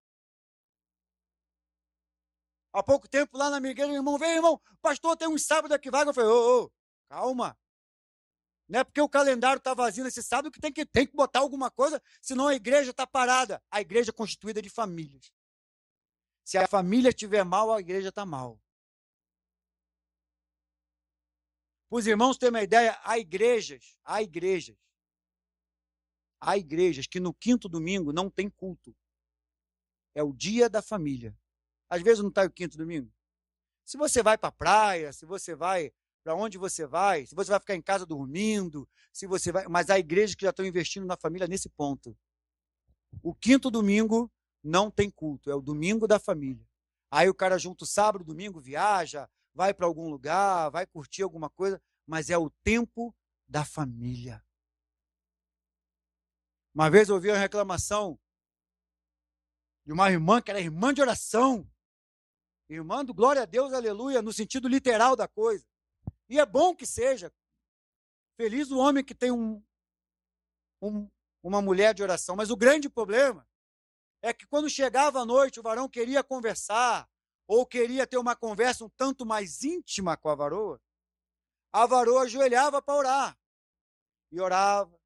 Há pouco tempo, lá na minha igreja, o irmão veio, irmão, pastor, tem um sábado aqui vaga. Eu falei, ô, calma. Não é porque o calendário está vazio nesse sábado que tem que botar alguma coisa, senão a igreja está parada. A igreja é constituída de famílias. Se a família estiver mal, a igreja está mal. Para os irmãos terem uma ideia, há igrejas que no quinto domingo não tem culto. É o dia da família. Às vezes não está o quinto domingo. Se você vai para a praia, se você vai para onde você vai, se você vai ficar em casa dormindo, se você vai, mas há igrejas que já estão investindo na família nesse ponto. O quinto domingo não tem culto, é o domingo da família. Aí o cara junta o sábado, domingo, viaja, vai para algum lugar, vai curtir alguma coisa, mas é o tempo da família. Uma vez eu ouvi uma reclamação de uma irmã que era irmã de oração. Irmã do glória a Deus, aleluia, no sentido literal da coisa. E é bom que seja. Feliz o homem que tem uma mulher de oração. Mas o grande problema é que quando chegava a noite, o varão queria conversar, ou queria ter uma conversa um tanto mais íntima com a varoa ajoelhava para orar. E orava.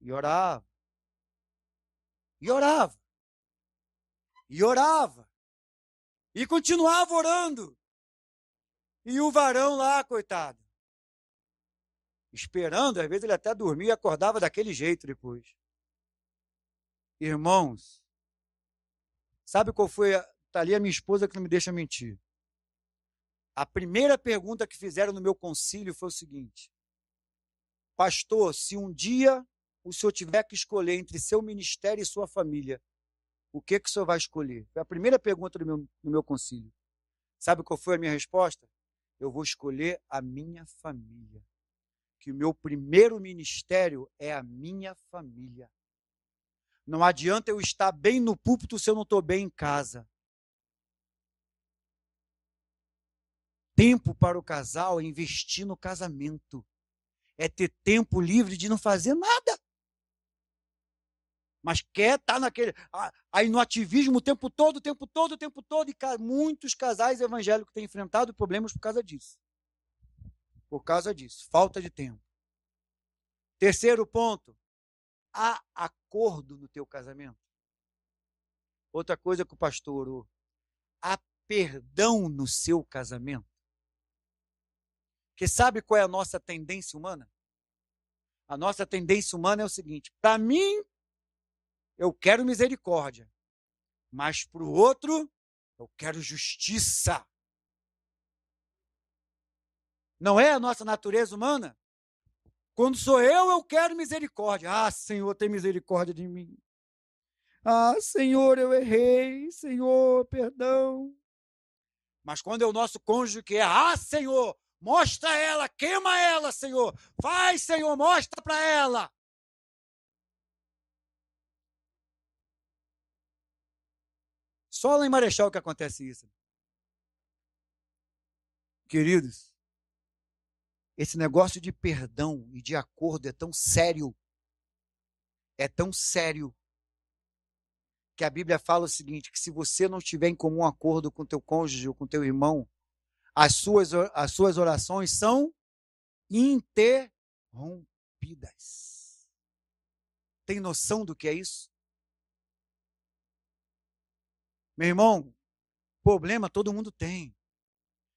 E orava. E orava. E orava. E continuava orando. E o varão lá, coitado, esperando, às vezes ele até dormia e acordava daquele jeito depois. Irmãos, sabe qual foi? Está ali a minha esposa que não me deixa mentir. A primeira pergunta que fizeram no meu concílio foi o seguinte: pastor, se um dia o senhor tiver que escolher entre seu ministério e sua família, o que o senhor vai escolher? Foi a primeira pergunta do meu concílio. Sabe qual foi a minha resposta? Eu vou escolher a minha família. Que o meu primeiro ministério é a minha família. Não adianta eu estar bem no púlpito se eu não estou bem em casa. Tempo para o casal é investir no casamento. É ter tempo livre de não fazer nada. Mas quer estar aí no ativismo o tempo todo, e muitos casais evangélicos têm enfrentado problemas por causa disso. Falta de tempo. Terceiro ponto, há acordo no teu casamento. Outra coisa que o pastor orou, há perdão no seu casamento. Porque sabe qual é a nossa tendência humana? A nossa tendência humana é o seguinte: para mim, eu quero misericórdia, mas para o outro, eu quero justiça. Não é a nossa natureza humana? Quando sou eu quero misericórdia. Ah, Senhor, tem misericórdia de mim. Ah, Senhor, eu errei. Senhor, perdão. Mas quando é o nosso cônjuge que é, ah, Senhor, mostra ela, queima ela, Senhor. Faz, Senhor, mostra para ela. Só lá em Marechal que acontece isso. Queridos, esse negócio de perdão e de acordo é tão sério, que a Bíblia fala o seguinte, que se você não estiver em comum acordo com teu cônjuge ou com teu irmão, as suas orações são interrompidas. Tem noção do que é isso? Meu irmão, problema todo mundo tem.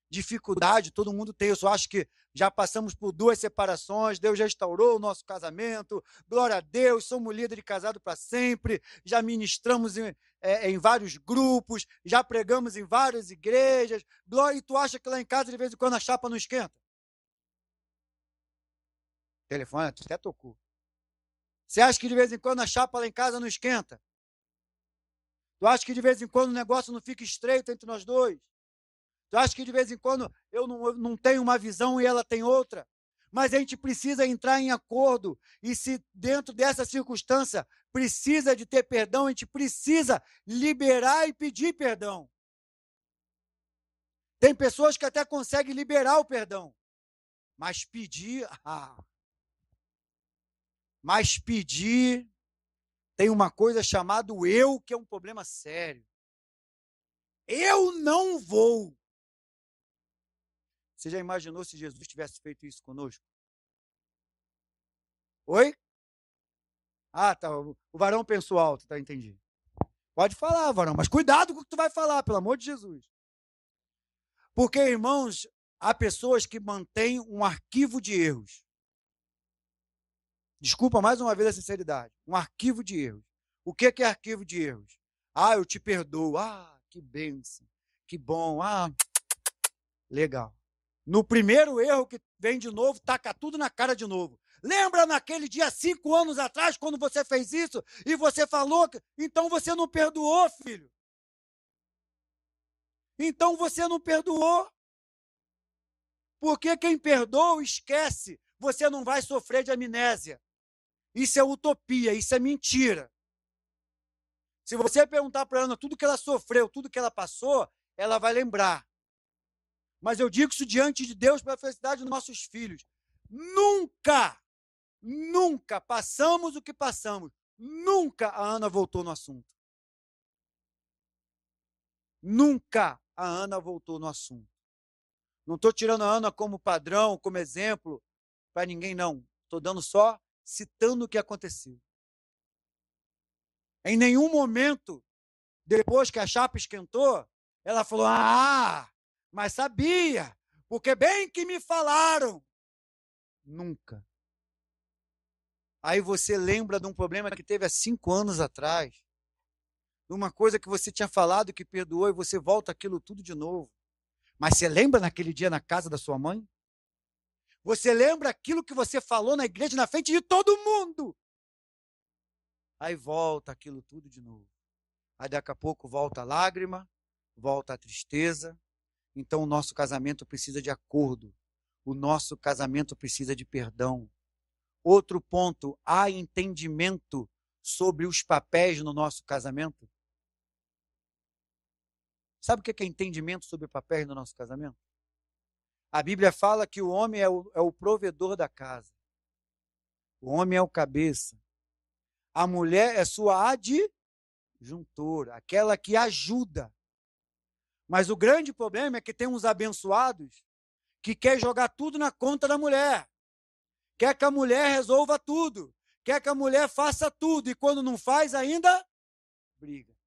Dificuldade todo mundo tem. Eu só acho que já passamos por 2 separações, Deus já restaurou o nosso casamento, glória a Deus, somos líderes de casado para sempre, já ministramos em vários grupos, já pregamos em várias igrejas, glória, e tu acha que lá em casa de vez em quando a chapa não esquenta? O telefone até tocou. Você acha que de vez em quando a chapa lá em casa não esquenta? Tu acha que de vez em quando o negócio não fica estreito entre nós dois? Tu acha que de vez em quando eu não tenho uma visão e ela tem outra? Mas a gente precisa entrar em acordo. E se dentro dessa circunstância precisa de ter perdão, a gente precisa liberar e pedir perdão. Tem pessoas que até conseguem liberar o perdão. Mas pedir... Mas pedir... Tem uma coisa chamada eu, que é um problema sério. Eu não vou. Você já imaginou se Jesus tivesse feito isso conosco? Oi? Ah, tá. O varão pensou alto, tá? Entendi. Pode falar, varão, mas cuidado com o que tu vai falar, pelo amor de Jesus. Porque, irmãos, há pessoas que mantêm um arquivo de erros. Desculpa mais uma vez a sinceridade. Um arquivo de erros. O que é arquivo de erros? Ah, eu te perdoo. Ah, que bênção. Que bom. Ah, legal. No primeiro erro que vem de novo, taca tudo na cara de novo. Lembra naquele dia, 5 anos atrás, quando você fez isso e você falou que... Então você não perdoou, filho. Então você não perdoou. Porque quem perdoa, esquece. Você não vai sofrer de amnésia. Isso é utopia, isso é mentira. Se você perguntar para a Ana tudo que ela sofreu, tudo que ela passou, ela vai lembrar. Mas eu digo isso diante de Deus para a felicidade dos nossos filhos. Nunca passamos o que passamos. Nunca a Ana voltou no assunto. Nunca a Ana voltou no assunto. Não estou tirando a Ana como padrão, como exemplo para ninguém, não. Estou dando só, citando o que aconteceu. Em nenhum momento, depois que a chapa esquentou, ela falou, mas sabia, porque bem que me falaram. Nunca. Aí você lembra de um problema que teve há 5 anos atrás, de uma coisa que você tinha falado que perdoou e você volta aquilo tudo de novo. Mas você lembra naquele dia na casa da sua mãe? Você lembra aquilo que você falou na igreja na frente de todo mundo? Aí volta aquilo tudo de novo. Aí daqui a pouco volta a lágrima, volta a tristeza. Então o nosso casamento precisa de acordo. O nosso casamento precisa de perdão. Outro ponto, há entendimento sobre os papéis no nosso casamento? Sabe o que é entendimento sobre papéis no nosso casamento? A Bíblia fala que o homem é o provedor da casa. O homem é o cabeça. A mulher é sua adjuntora, aquela que ajuda. Mas o grande problema é que tem uns abençoados que quer jogar tudo na conta da mulher. Quer que a mulher resolva tudo. Quer que a mulher faça tudo. E quando não faz, ainda briga.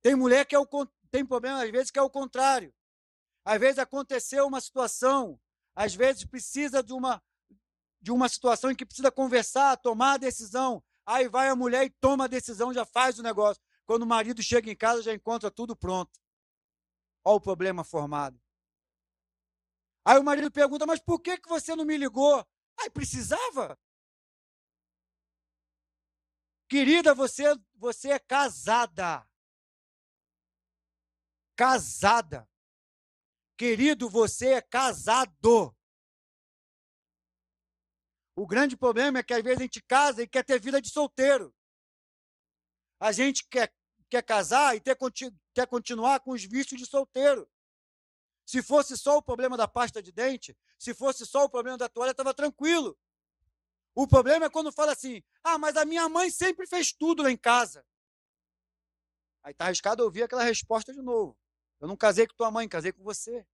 Tem mulher que tem problema, às vezes, que é o contrário. Às vezes aconteceu uma situação, às vezes precisa de uma situação em que precisa conversar, tomar a decisão. Aí vai a mulher e toma a decisão, já faz o negócio. Quando o marido chega em casa, já encontra tudo pronto. Olha o problema formado. Aí o marido pergunta, mas por que você não me ligou? Aí precisava. Querida, você é casada. Casada. Querido, você é casado. O grande problema é que às vezes a gente casa e quer ter vida de solteiro. A gente quer casar e quer continuar com os vícios de solteiro. Se fosse só o problema da pasta de dente, se fosse só o problema da toalha, estava tranquilo. O problema é quando fala assim, mas a minha mãe sempre fez tudo lá em casa. Aí está arriscado ouvir aquela resposta de novo. Eu não casei com tua mãe, casei com você.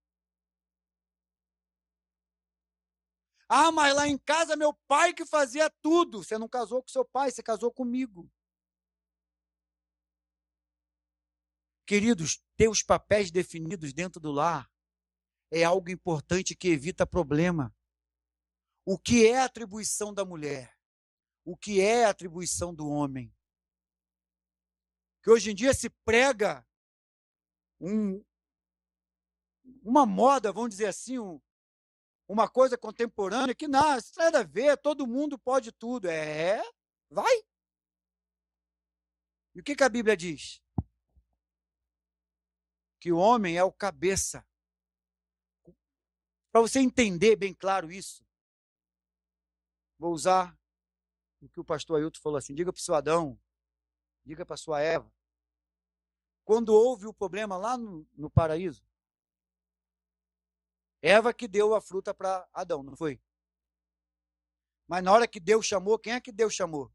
Mas lá em casa meu pai que fazia tudo. Você não casou com seu pai, você casou comigo. Queridos, ter os papéis definidos dentro do lar é algo importante que evita problema. O que é a atribuição da mulher? O que é a atribuição do homem? Que hoje em dia se prega uma moda, vamos dizer assim, uma coisa contemporânea que não, isso não tem nada a ver, todo mundo pode tudo. Vai. E o que a Bíblia diz? que o homem é o cabeça. Para você entender bem claro isso, vou usar o que o pastor Ailton falou assim, diga para o seu Adão, diga para a sua Eva. Quando houve o problema lá no paraíso, Eva que deu a fruta para Adão, não foi? Mas na hora que Deus chamou, quem é que Deus chamou?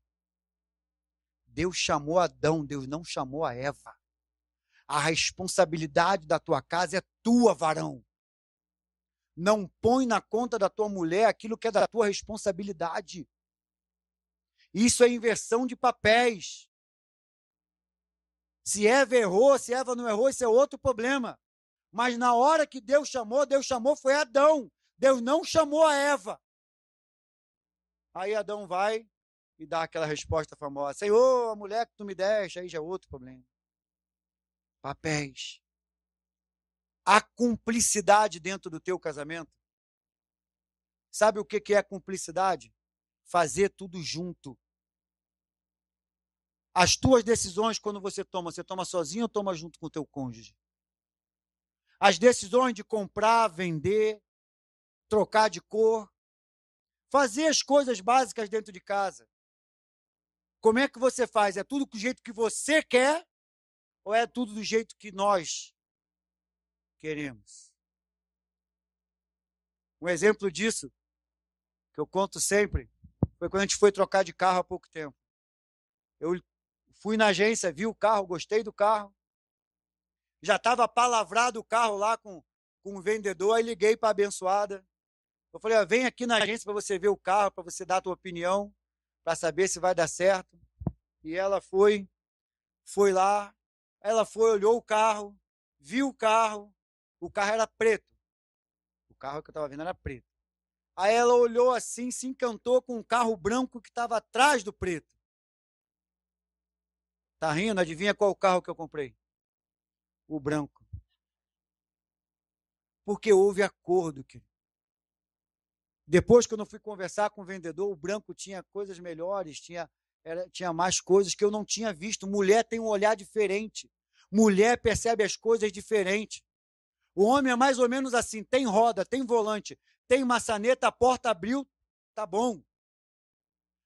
Deus chamou Adão, Deus não chamou a Eva. A responsabilidade da tua casa é tua, varão. Não põe na conta da tua mulher aquilo que é da tua responsabilidade. Isso é inversão de papéis. Se Eva errou, se Eva não errou, isso é outro problema. Mas na hora que Deus chamou foi Adão. Deus não chamou a Eva. Aí Adão vai e dá aquela resposta famosa. Senhor, a mulher que tu me deste, aí já é outro problema. Papéis. A cumplicidade dentro do teu casamento. Sabe o que é cumplicidade? Fazer tudo junto. As tuas decisões, quando você toma sozinho ou toma junto com o teu cônjuge? As decisões de comprar, vender, trocar de cor, fazer as coisas básicas dentro de casa. Como é que você faz? É tudo do jeito que você quer ou é tudo do jeito que nós queremos? Um exemplo disso, que eu conto sempre, foi quando a gente foi trocar de carro há pouco tempo. Eu fui na agência, vi o carro, gostei do carro. Já estava palavrado o carro lá com o vendedor, aí liguei para a abençoada. Eu falei, vem aqui na agência para você ver o carro, para você dar a tua opinião, para saber se vai dar certo. E ela foi lá, olhou o carro, viu o carro era preto. O carro que eu estava vendo era preto. Aí ela olhou assim, se encantou com um carro branco que estava atrás do preto. Tá rindo? Adivinha qual o carro que eu comprei? O branco. Porque houve acordo, querido. Depois que eu não fui conversar com o vendedor, o branco tinha coisas melhores, tinha mais coisas que eu não tinha visto. Mulher tem um olhar diferente. Mulher percebe as coisas diferente. O homem é mais ou menos assim, tem roda, tem volante, tem maçaneta, a porta abriu, tá bom.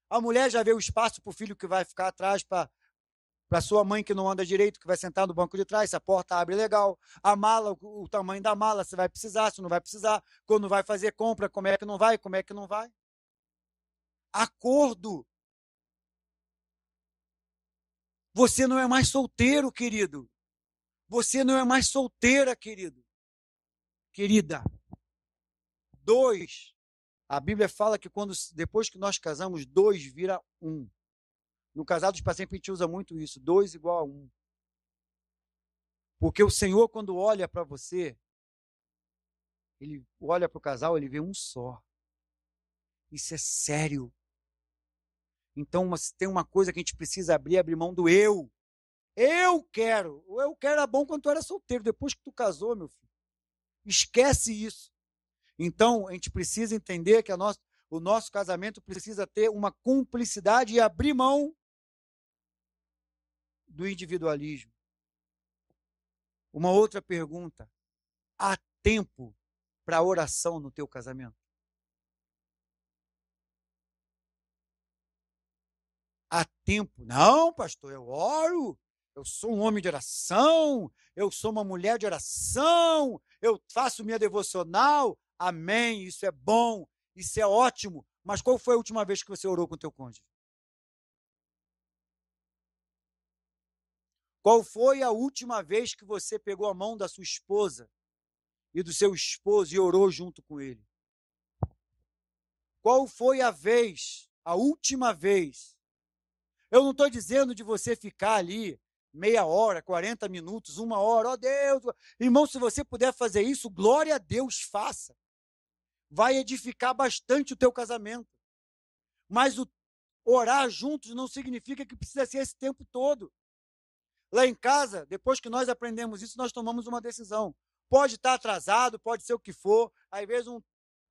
A mulher já vê o espaço para o filho que vai ficar atrás, para sua mãe que não anda direito, que vai sentar no banco de trás, se a porta abre, legal. A mala, o tamanho da mala, se vai precisar, se não vai precisar, quando vai fazer compra, como é que não vai. Acordo. Você não é mais solteiro, querido. Você não é mais solteira, querido. Querida. 2. A Bíblia fala que depois que nós casamos, 2 vira 1. No Casados para Sempre a gente usa muito isso, 2 igual a 1. Porque o Senhor, quando olha para você, ele olha para o casal, ele vê um só. Isso é sério. Então, tem uma coisa que a gente precisa abrir mão do eu. Eu quero. O eu quero era bom quando tu era solteiro. Depois que tu casou, meu filho, esquece isso. Então, a gente precisa entender que o nosso casamento precisa ter uma cumplicidade e abrir mão do individualismo. Uma outra pergunta. Há tempo para oração no teu casamento? Há tempo? Não, pastor, eu oro, eu sou um homem de oração, eu sou uma mulher de oração, eu faço minha devocional. Amém, isso é bom, isso é ótimo. Mas qual foi a última vez que você orou com o teu cônjuge? Qual foi a última vez que você pegou a mão da sua esposa e do seu esposo e orou junto com ele? Qual foi a última vez? Eu não estou dizendo de você ficar ali meia hora, 40 minutos, 1 hora, ó Deus. Irmão, se você puder fazer isso, glória a Deus, faça. Vai edificar bastante o teu casamento. Mas orar juntos não significa que precisa ser esse tempo todo. Lá em casa, depois que nós aprendemos isso, nós tomamos uma decisão. Pode estar atrasado, pode ser o que for, às vezes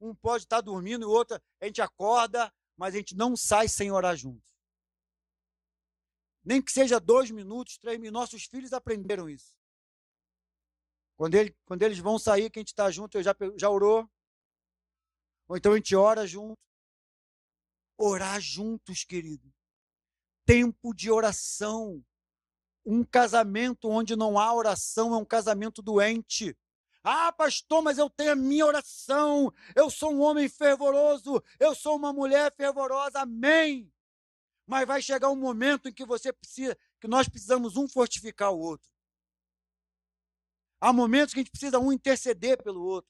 um pode estar dormindo e o outro a gente acorda, mas a gente não sai sem orar juntos. Nem que seja 2 minutos, 3 minutos, nossos filhos aprenderam isso. Quando eles vão sair, que a gente está junto, já orou. Ou então a gente ora junto. Orar juntos, querido. Tempo de oração. Um casamento onde não há oração é um casamento doente. Ah, pastor, mas eu tenho a minha oração. Eu sou um homem fervoroso. Eu sou uma mulher fervorosa. Amém. Mas vai chegar um momento em que que nós precisamos um fortificar o outro. Há momentos que a gente precisa um interceder pelo outro.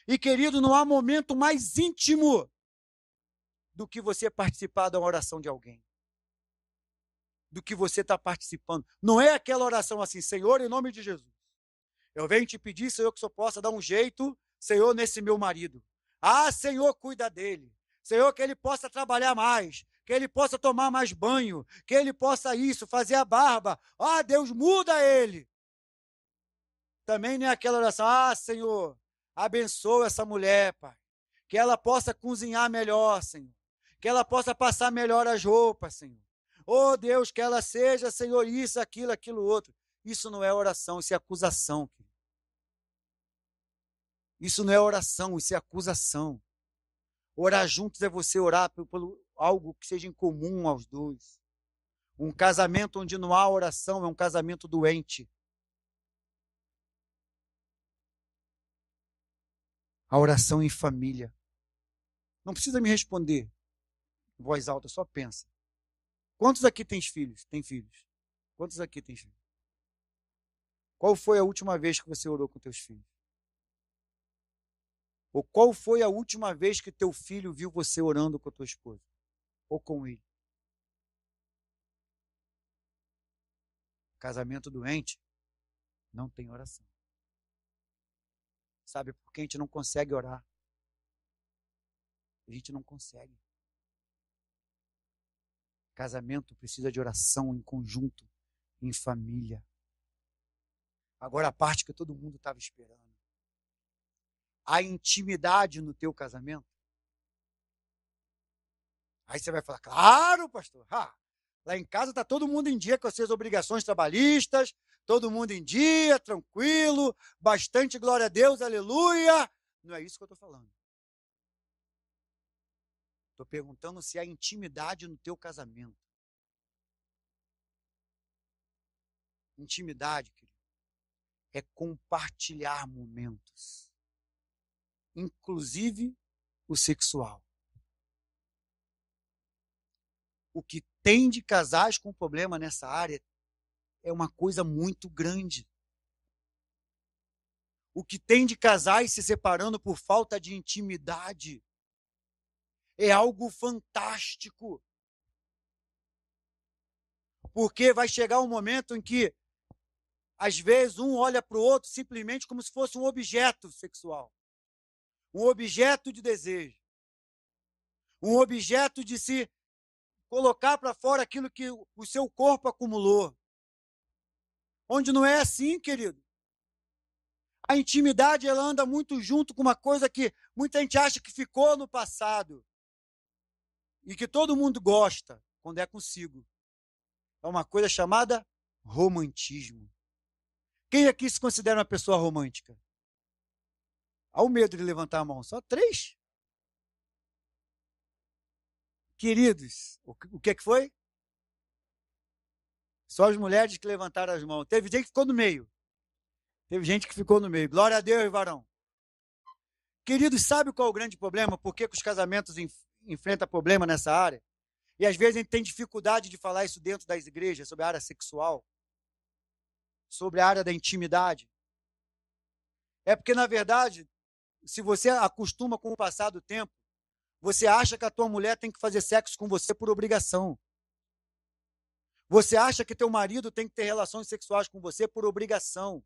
E, querido, não há momento mais íntimo do que você participar da oração de alguém. Do que você está participando. Não é aquela oração assim, Senhor, em nome de Jesus. Eu venho te pedir, Senhor, que o Senhor possa dar um jeito, Senhor, nesse meu marido. Ah, Senhor, cuida dele. Senhor, que ele possa trabalhar mais, que ele possa tomar mais banho, que ele possa isso, fazer a barba. Ah, Deus, muda ele. Também nem aquela oração, ah, Senhor, abençoa essa mulher, Pai. Que ela possa cozinhar melhor, Senhor. Que ela possa passar melhor as roupas, Senhor. Oh, Deus, que ela seja, Senhor, isso, aquilo, outro. Isso não é oração, isso é acusação. Querido. Isso não é oração, isso é acusação. Orar juntos é você orar por algo que seja em comum aos dois. Um casamento onde não há oração é um casamento doente. A oração em família. Não precisa me responder em voz alta, só pensa. Quantos aqui têm filhos? Tem filhos? Quantos aqui têm filhos? Qual foi a última vez que você orou com teus filhos? Ou qual foi a última vez que teu filho viu você orando com a tua esposa? Ou com ele? Casamento doente não tem oração. Sabe por que a gente não consegue orar? A gente não consegue. Casamento precisa de oração em conjunto, em família. Agora a parte que todo mundo estava esperando. A intimidade no teu casamento. Aí você vai falar, claro, pastor. Lá em casa está todo mundo em dia com as suas obrigações trabalhistas, todo mundo em dia, tranquilo, bastante glória a Deus, aleluia. Não é isso que eu estou falando. Estou perguntando se há intimidade no teu casamento. Intimidade, querido, é compartilhar momentos, inclusive o sexual. O que tem de casais com problema nessa área é uma coisa muito grande. O que tem de casais se separando por falta de intimidade é algo fantástico. Porque vai chegar um momento em que, às vezes, um olha para o outro simplesmente como se fosse um objeto sexual. Um objeto de desejo. Um objeto de se colocar para fora aquilo que o seu corpo acumulou. Onde não é assim, querido. A intimidade, ela anda muito junto com uma coisa que muita gente acha que ficou no passado. E que todo mundo gosta quando é consigo. É uma coisa chamada romantismo. Quem aqui se considera uma pessoa romântica? Há o medo de levantar a mão. Só 3. Queridos, o que foi? Só as mulheres que levantaram as mãos. Teve gente que ficou no meio. Teve gente que ficou no meio. Glória a Deus, varão. Queridos, sabe qual é o grande problema? Por que os casamentos enfrentam problema nessa área? E às vezes a gente tem dificuldade de falar isso dentro das igrejas, sobre a área sexual, sobre a área da intimidade. É porque, na verdade, se você acostuma com o passar do tempo, você acha que a tua mulher tem que fazer sexo com você por obrigação. Você acha que teu marido tem que ter relações sexuais com você por obrigação.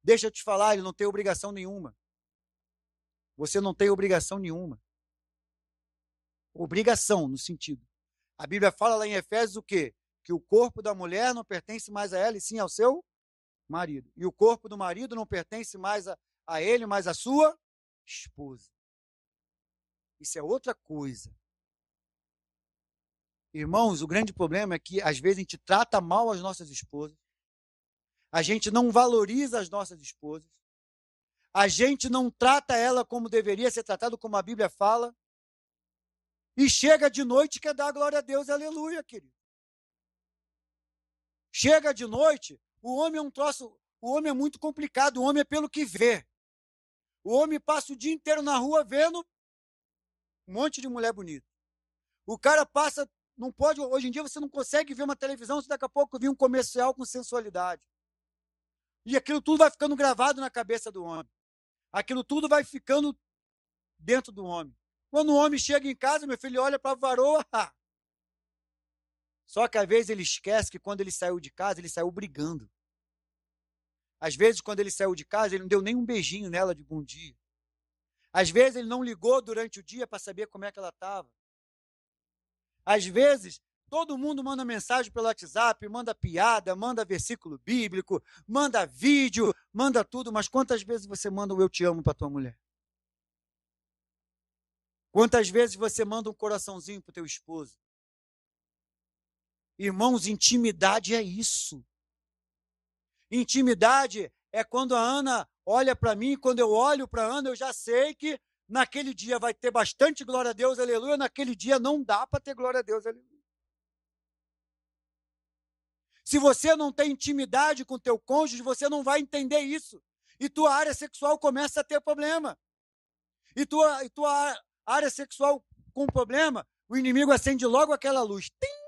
Deixa eu te falar, ele não tem obrigação nenhuma. Você não tem obrigação nenhuma. Obrigação, no sentido. A Bíblia fala lá em Efésios o quê? Que o corpo da mulher não pertence mais a ela, e sim ao seu marido. E o corpo do marido não pertence mais a ele, mas à sua esposa. Isso é outra coisa. Irmãos, o grande problema é que, às vezes, a gente trata mal as nossas esposas. A gente não valoriza as nossas esposas. A gente não trata ela como deveria ser tratado, como a Bíblia fala. E chega de noite e quer dar glória a Deus, aleluia, querido. Chega de noite, o homem é um troço, o homem é muito complicado, o homem é pelo que vê. O homem passa o dia inteiro na rua vendo um monte de mulher bonita. O cara passa, não pode, hoje em dia você não consegue ver uma televisão se daqui a pouco vir um comercial com sensualidade. E aquilo tudo vai ficando gravado na cabeça do homem. Aquilo tudo vai ficando dentro do homem. Quando o homem chega em casa, meu filho olha para a varoa. Só que às vezes ele esquece que quando ele saiu de casa, ele saiu brigando. Às vezes, quando ele saiu de casa, ele não deu nem um beijinho nela de bom dia. Às vezes, ele não ligou durante o dia para saber como é que ela estava. Às vezes, todo mundo manda mensagem pelo WhatsApp, manda piada, manda versículo bíblico, manda vídeo, manda tudo, mas quantas vezes você manda um eu te amo para tua mulher? Quantas vezes você manda um coraçãozinho para o teu esposo? Irmãos, intimidade é isso. Intimidade é quando a Ana olha para mim, quando eu olho para a Ana, eu já sei que naquele dia vai ter bastante glória a Deus, aleluia, naquele dia não dá para ter glória a Deus, aleluia. Se você não tem intimidade com teu cônjuge, você não vai entender isso. E tua área sexual começa a ter problema. E tua área sexual com problema, o inimigo acende logo aquela luz. Tim!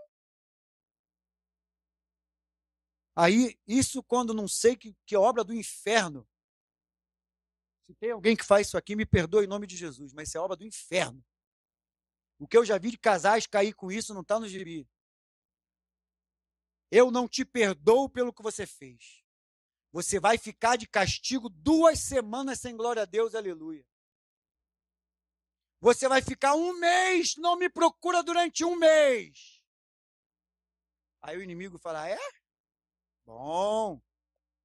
Aí, isso quando não sei que é obra do inferno. Se tem alguém que faz isso aqui, me perdoe em nome de Jesus, mas isso é obra do inferno. O que eu já vi de casais cair com isso não está no gibi. Eu não te perdoo pelo que você fez. Você vai ficar de castigo 2 semanas sem glória a Deus, aleluia. Você vai ficar 1 mês, não me procura durante 1 mês. Aí o inimigo fala, é? Bom,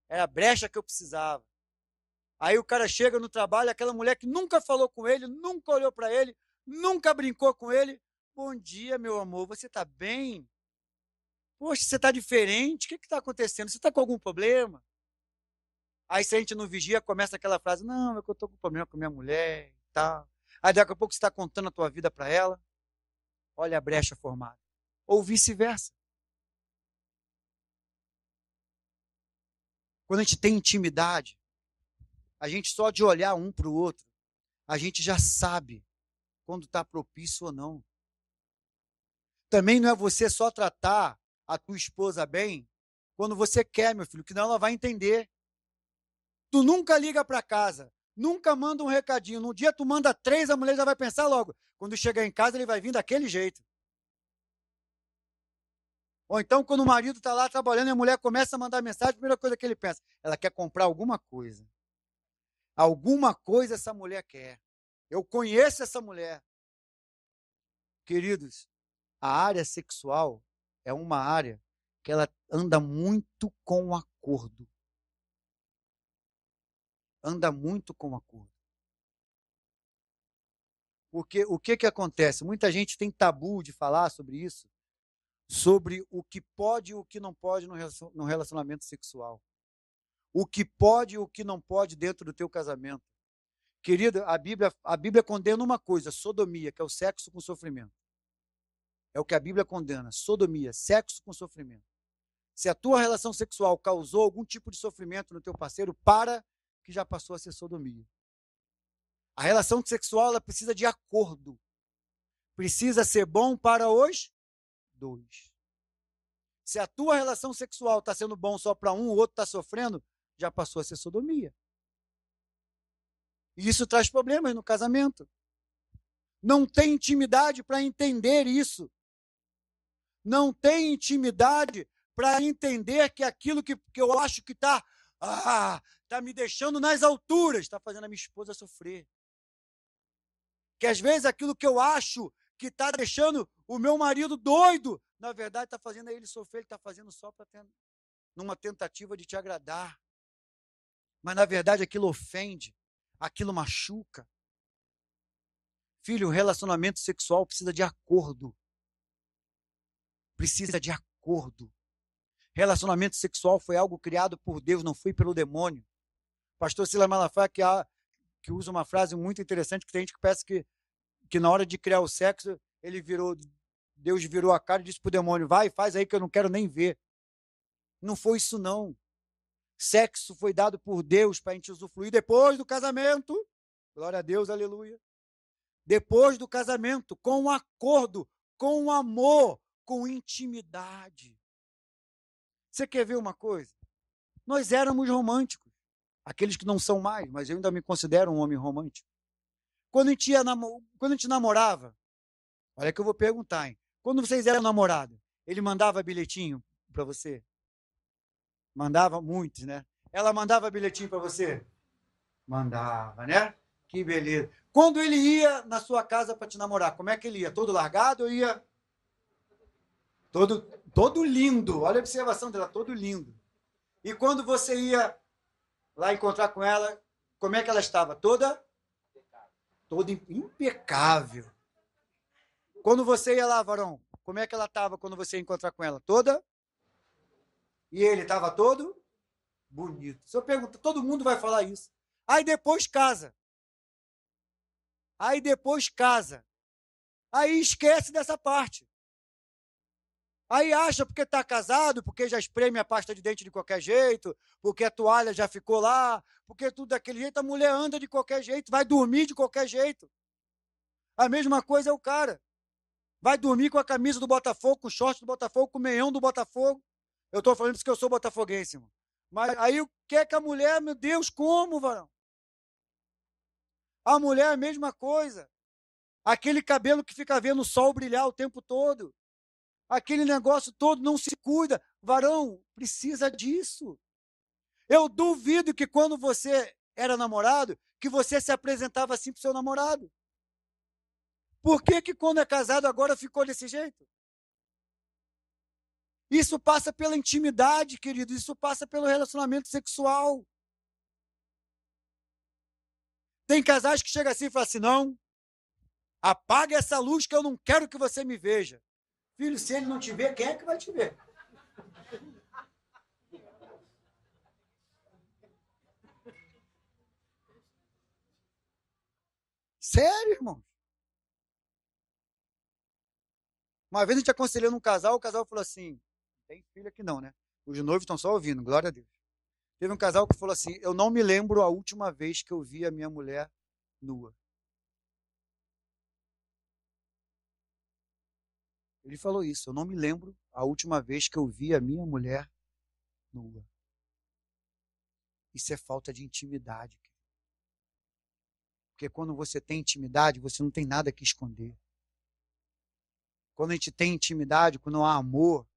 era a brecha que eu precisava. Aí o cara chega no trabalho, aquela mulher que nunca falou com ele, nunca olhou para ele, nunca brincou com ele. Bom dia, meu amor, você está bem? Poxa, você está diferente, o que está acontecendo? Você está com algum problema? Aí se a gente não vigia, começa aquela frase, não, é que eu estou com problema com minha mulher e tal. Aí daqui a pouco você está contando a tua vida para ela, olha a brecha formada. Ou vice-versa. Quando a gente tem intimidade, a gente só de olhar um para o outro, a gente já sabe quando está propício ou não. Também não é você só tratar a tua esposa bem quando você quer, meu filho, que não ela vai entender. Tu nunca liga para casa, nunca manda um recadinho. No dia tu manda 3, a mulher já vai pensar logo. Quando chegar em casa, ele vai vir daquele jeito. Ou então, quando o marido está lá trabalhando e a mulher começa a mandar mensagem, a primeira coisa que ele pensa, ela quer comprar alguma coisa. Alguma coisa essa mulher quer. Eu conheço essa mulher. Queridos, a área sexual é uma área que ela anda muito com acordo. Anda muito com acordo. Porque o que acontece? Muita gente tem tabu de falar sobre isso, sobre o que pode e o que não pode no relacionamento sexual. O que pode e o que não pode dentro do teu casamento. Querida, a Bíblia condena uma coisa, sodomia, que é o sexo com sofrimento. É o que a Bíblia condena, sodomia, sexo com sofrimento. Se a tua relação sexual causou algum tipo de sofrimento no teu parceiro, para que já passou a ser sodomia. A relação sexual ela precisa de acordo. Precisa ser bom para os 2. Se a tua relação sexual está sendo bom só para um, o outro está sofrendo, já passou a ser sodomia. E isso traz problemas no casamento. Não tem intimidade para entender isso. Não tem intimidade para entender que aquilo que eu acho que está me deixando nas alturas, está fazendo a minha esposa sofrer. Que às vezes aquilo que eu acho que está deixando o meu marido doido, na verdade está fazendo ele sofrer, ele está fazendo só numa tentativa de te agradar. Mas na verdade aquilo ofende, aquilo machuca. Filho, o relacionamento sexual precisa de acordo. Precisa de acordo. Relacionamento sexual foi algo criado por Deus, não foi pelo demônio. Pastor Silas Malafaia que usa uma frase muito interessante, que tem gente que pensa que na hora de criar o sexo, Deus virou a cara e disse para o demônio, vai, faz aí que eu não quero nem ver. Não foi isso não. Sexo foi dado por Deus para a gente usufruir depois do casamento. Glória a Deus, aleluia. Depois do casamento, com um acordo, com amor, com intimidade. Você quer ver uma coisa? Nós éramos românticos. Aqueles que não são mais, mas eu ainda me considero um homem romântico. Quando a gente namorava, olha que eu vou perguntar, hein? Quando vocês eram namorados, ele mandava bilhetinho para você? Mandava muitos, né? Ela mandava bilhetinho para você? Mandava, né? Que beleza. Quando ele ia na sua casa para te namorar, como é que ele ia? Todo largado ou ia todo lindo? Olha a observação dela, todo lindo. E quando você ia lá encontrar com ela, como é que ela estava? Toda impecável. Quando você ia lá, varão, como é que ela estava quando você ia encontrar com ela? Toda? E ele estava todo bonito. Se eu perguntar, todo mundo vai falar isso. Aí depois casa. Aí esquece dessa parte. Aí acha porque está casado, porque já espreme a pasta de dente de qualquer jeito, porque a toalha já ficou lá, porque tudo daquele jeito, a mulher anda de qualquer jeito, vai dormir de qualquer jeito. A mesma coisa é o cara. Vai dormir com a camisa do Botafogo, com o short do Botafogo, com o meião do Botafogo. Eu estou falando isso porque eu sou botafoguense, irmão. Mas aí o que é que a mulher, meu Deus, como, varão? A mulher é a mesma coisa. Aquele cabelo que fica vendo o sol brilhar o tempo todo. Aquele negócio todo, não se cuida. Varão, precisa disso. Eu duvido que quando você era namorado, que você se apresentava assim para o seu namorado. Por que quando é casado agora ficou desse jeito? Isso passa pela intimidade, querido. Isso passa pelo relacionamento sexual. Tem casais que chegam assim e falam assim, não, apaga essa luz que eu não quero que você me veja. Filho, se ele não te ver, quem é que vai te ver? Sério, irmão? Uma vez a gente aconselhando um casal, o casal falou assim, tem filho aqui não, né? Os noivos estão só ouvindo, glória a Deus. Teve um casal que falou assim, eu não me lembro a última vez que eu vi a minha mulher nua. Ele falou isso, eu não me lembro a última vez que eu vi a minha mulher nua. Isso é falta de intimidade. Porque quando você tem intimidade, você não tem nada que esconder. Quando a gente tem intimidade, quando há amor,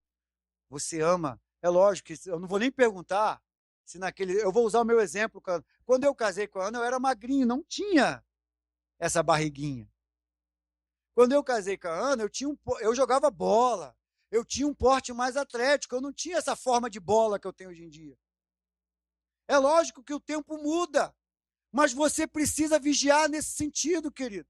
você ama. É lógico que eu não vou nem perguntar se naquele... Eu vou usar o meu exemplo. Quando eu casei com a Ana, eu era magrinho, não tinha essa barriguinha. Quando eu casei com a Ana, eu jogava bola. Eu tinha um porte mais atlético. Eu não tinha essa forma de bola que eu tenho hoje em dia. É lógico que o tempo muda. Mas você precisa vigiar nesse sentido, querido.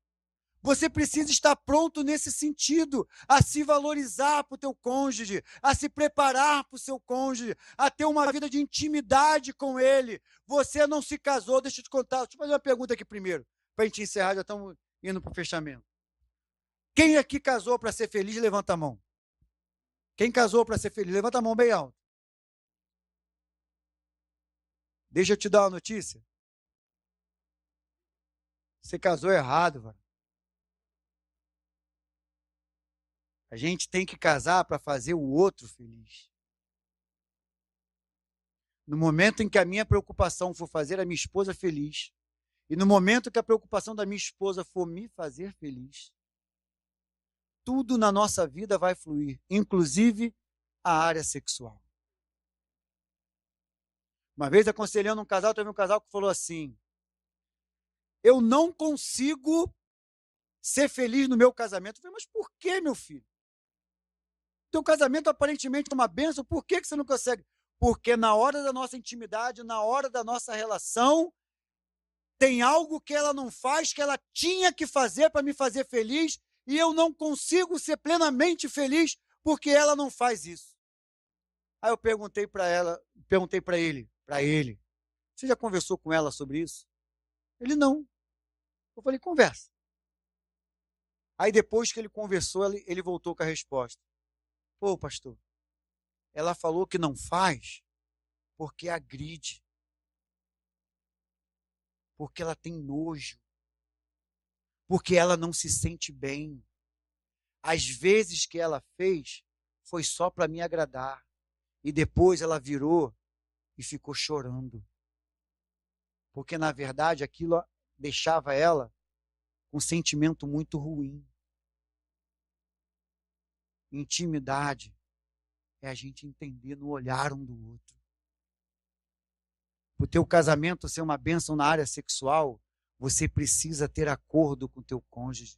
Você precisa estar pronto nesse sentido, a se valorizar para o teu cônjuge, a se preparar para o seu cônjuge, a ter uma vida de intimidade com ele. Você não se casou, deixa eu te contar, deixa eu fazer uma pergunta aqui primeiro, para a gente encerrar, já estamos indo para o fechamento. Quem aqui casou para ser feliz, levanta a mão. Quem casou para ser feliz, levanta a mão bem alto. Deixa eu te dar uma notícia. Você casou errado, velho. A gente tem que casar para fazer o outro feliz. No momento em que a minha preocupação for fazer a minha esposa feliz, e no momento que a preocupação da minha esposa for me fazer feliz, tudo na nossa vida vai fluir, inclusive a área sexual. Uma vez aconselhando um casal, teve um casal que falou assim, eu não consigo ser feliz no meu casamento. Eu falei, mas por que, meu filho? Teu casamento aparentemente é uma bênção, por que você não consegue? Porque na hora da nossa intimidade, na hora da nossa relação, tem algo que ela não faz, que ela tinha que fazer para me fazer feliz, e eu não consigo ser plenamente feliz porque ela não faz isso. Aí eu perguntei para ele, você já conversou com ela sobre isso? Ele não. Eu falei, conversa. Aí depois que ele conversou, ele voltou com a resposta. Pô, pastor, ela falou que não faz porque agride, porque ela tem nojo, porque ela não se sente bem. Às vezes que ela fez foi só para me agradar. E depois ela virou e ficou chorando. Porque, na verdade, aquilo deixava ela com um sentimento muito ruim. Intimidade é a gente entender no olhar um do outro. Para o teu casamento ser uma bênção na área sexual, você precisa ter acordo com o teu cônjuge.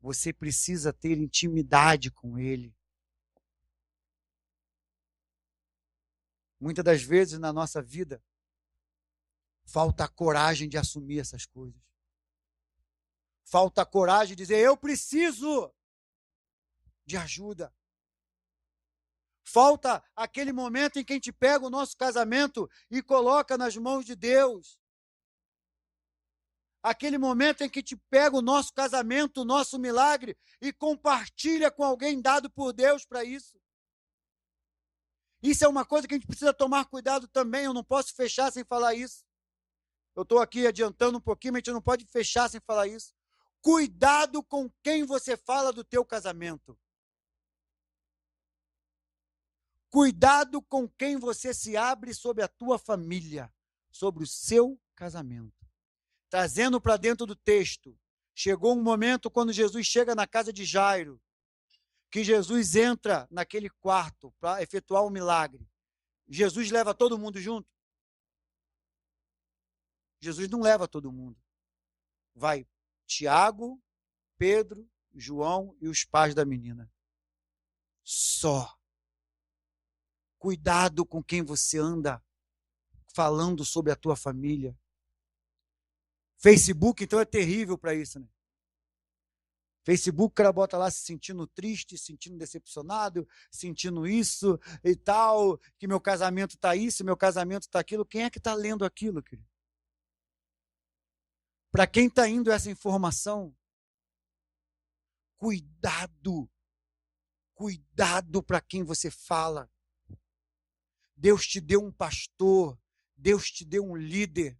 Você precisa ter intimidade com ele. Muitas das vezes na nossa vida, falta a coragem de assumir essas coisas. Falta a coragem de dizer, eu preciso de ajuda. Falta aquele momento em que a gente pega o nosso casamento e coloca nas mãos de Deus. Aquele momento em que a gente pega o nosso casamento, o nosso milagre e compartilha com alguém dado por Deus para isso. Isso é uma coisa que a gente precisa tomar cuidado também, eu não posso fechar sem falar isso. Eu estou aqui adiantando um pouquinho, mas a gente não pode fechar sem falar isso. Cuidado com quem você fala do teu casamento. Cuidado com quem você se abre sobre a tua família, sobre o seu casamento. Trazendo para dentro do texto, chegou um momento quando Jesus chega na casa de Jairo, que Jesus entra naquele quarto para efetuar o milagre. Jesus leva todo mundo junto? Jesus não leva todo mundo. Vai Tiago, Pedro, João e os pais da menina. Só. Cuidado com quem você anda falando sobre a tua família. Facebook, então, é terrível para isso, né? Facebook, o cara bota lá se sentindo triste, se sentindo decepcionado, sentindo isso e tal, que meu casamento está isso, meu casamento está aquilo. Quem é que está lendo aquilo, querido? Para quem está indo essa informação, cuidado. Cuidado para quem você fala. Deus te deu um pastor, Deus te deu um líder.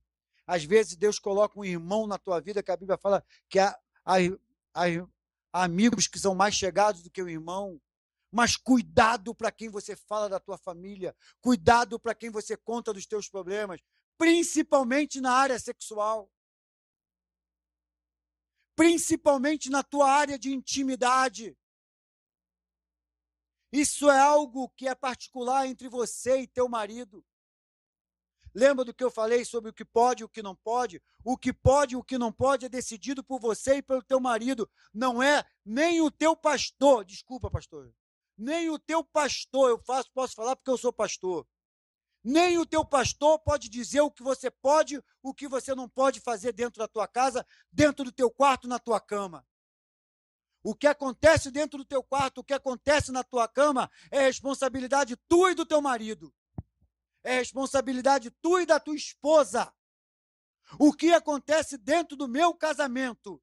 Às vezes Deus coloca um irmão na tua vida, que a Bíblia fala que há amigos que são mais chegados do que o irmão. Mas cuidado para quem você fala da tua família, cuidado para quem você conta dos teus problemas, principalmente na área sexual. Principalmente na tua área de intimidade. Isso é algo que é particular entre você e teu marido. Lembra do que eu falei sobre o que pode e o que não pode? O que pode e o que não pode é decidido por você e pelo teu marido. Não é nem o teu pastor. Desculpa, pastor. Nem o teu pastor, posso falar porque eu sou pastor. Nem o teu pastor pode dizer o que você pode, o que você não pode fazer dentro da tua casa, dentro do teu quarto, na tua cama. O que acontece dentro do teu quarto, o que acontece na tua cama, é responsabilidade tua e do teu marido. É responsabilidade tua e da tua esposa. O que acontece dentro do meu casamento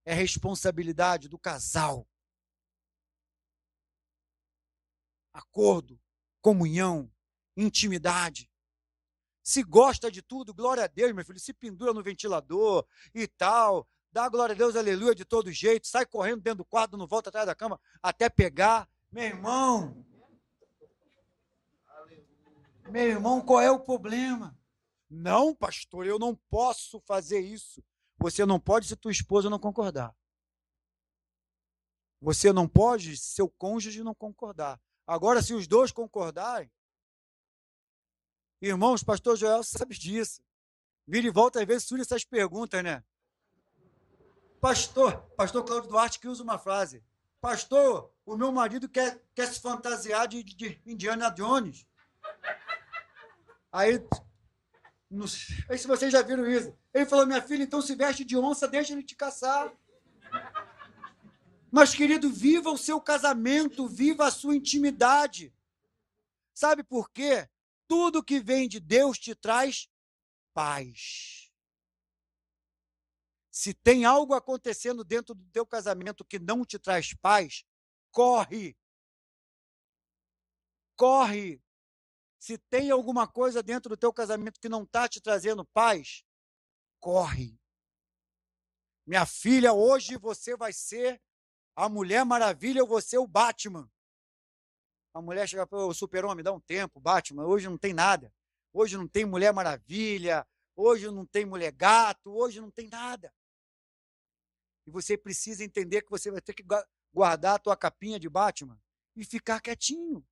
é responsabilidade do casal. Acordo, comunhão, intimidade. Se gosta de tudo, glória a Deus, meu filho, se pendura no ventilador e tal, dá glória a Deus, aleluia, de todo jeito, sai correndo dentro do quarto, não volta atrás da cama, até pegar. Meu irmão, qual é o problema? Não, pastor, eu não posso fazer isso. Você não pode se tua esposa não concordar. Você não pode se seu cônjuge não concordar. Agora, se os dois concordarem, irmãos, pastor Joel sabe disso. Vira e volta, às vezes surge essas perguntas, né? Pastor Cláudio Duarte que usa uma frase. Pastor, o meu marido quer se fantasiar de Indiana Jones. Aí, não sei se vocês já viram isso. Ele falou, minha filha, então se veste de onça, deixa ele te caçar. Mas, querido, viva o seu casamento, viva a sua intimidade. Sabe por quê? Tudo que vem de Deus te traz paz. Se tem algo acontecendo dentro do teu casamento que não te traz paz, corre. Corre. Se tem alguma coisa dentro do teu casamento que não está te trazendo paz, corre. Minha filha, hoje você vai ser a Mulher Maravilha, eu vou ser o Batman. A mulher chega para o Super-Homem, dá um tempo, Batman, hoje não tem nada. Hoje não tem Mulher Maravilha, hoje não tem Mulher Gato, hoje não tem nada. E você precisa entender que você vai ter que guardar a tua capinha de Batman e ficar quietinho.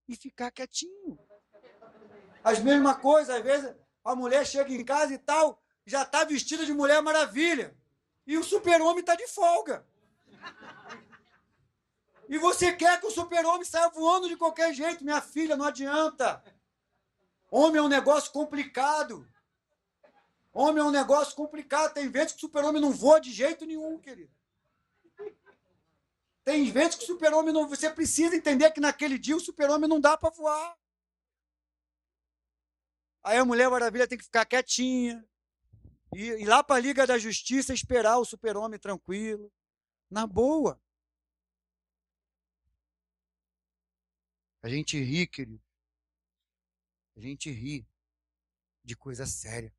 E ficar quietinho. As mesmas coisas, às vezes a mulher chega em casa e tal, já está vestida de Mulher Maravilha. E o Super-Homem está de folga. E você quer que o Super-Homem saia voando de qualquer jeito. Minha filha, não adianta. Homem é um negócio complicado. Homem é um negócio complicado. Tem vezes que o Super-Homem não voa de jeito nenhum, querido. Tem vezes que o Super-Homem não... Você precisa entender que naquele dia o Super-Homem não dá para voar. Aí a Mulher Maravilha tem que ficar quietinha. E ir lá para a Liga da Justiça esperar o Super-Homem tranquilo. Na boa. A gente ri, querido. A gente ri de coisa séria.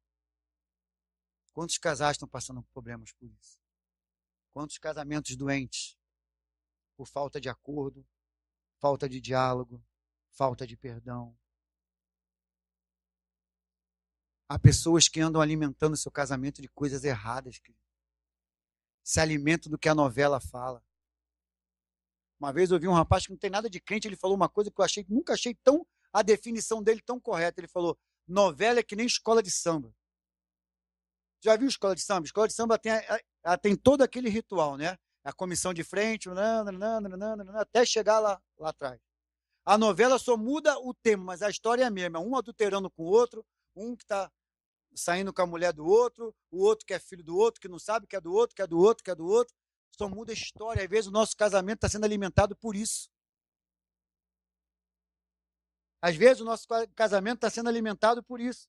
Quantos casais estão passando por problemas por isso? Quantos casamentos doentes? Por falta de acordo, falta de diálogo, falta de perdão. Há pessoas que andam alimentando seu casamento de coisas erradas, querido. Se alimentam do que a novela fala. Uma vez eu vi um rapaz que não tem nada de crente, ele falou uma coisa que eu nunca achei tão, a definição dele tão correta. Ele falou, novela é que nem escola de samba. Já viu escola de samba? Escola de samba ela tem todo aquele ritual, né? A comissão de frente, até chegar lá atrás. A novela só muda o tema, mas a história é a mesma. Um adulterando com o outro, um que está saindo com a mulher do outro, o outro que é filho do outro, que não sabe que é do outro, que é do outro, que é do outro. Só muda a história. Às vezes o nosso casamento está sendo alimentado por isso. Às vezes o nosso casamento está sendo alimentado por isso.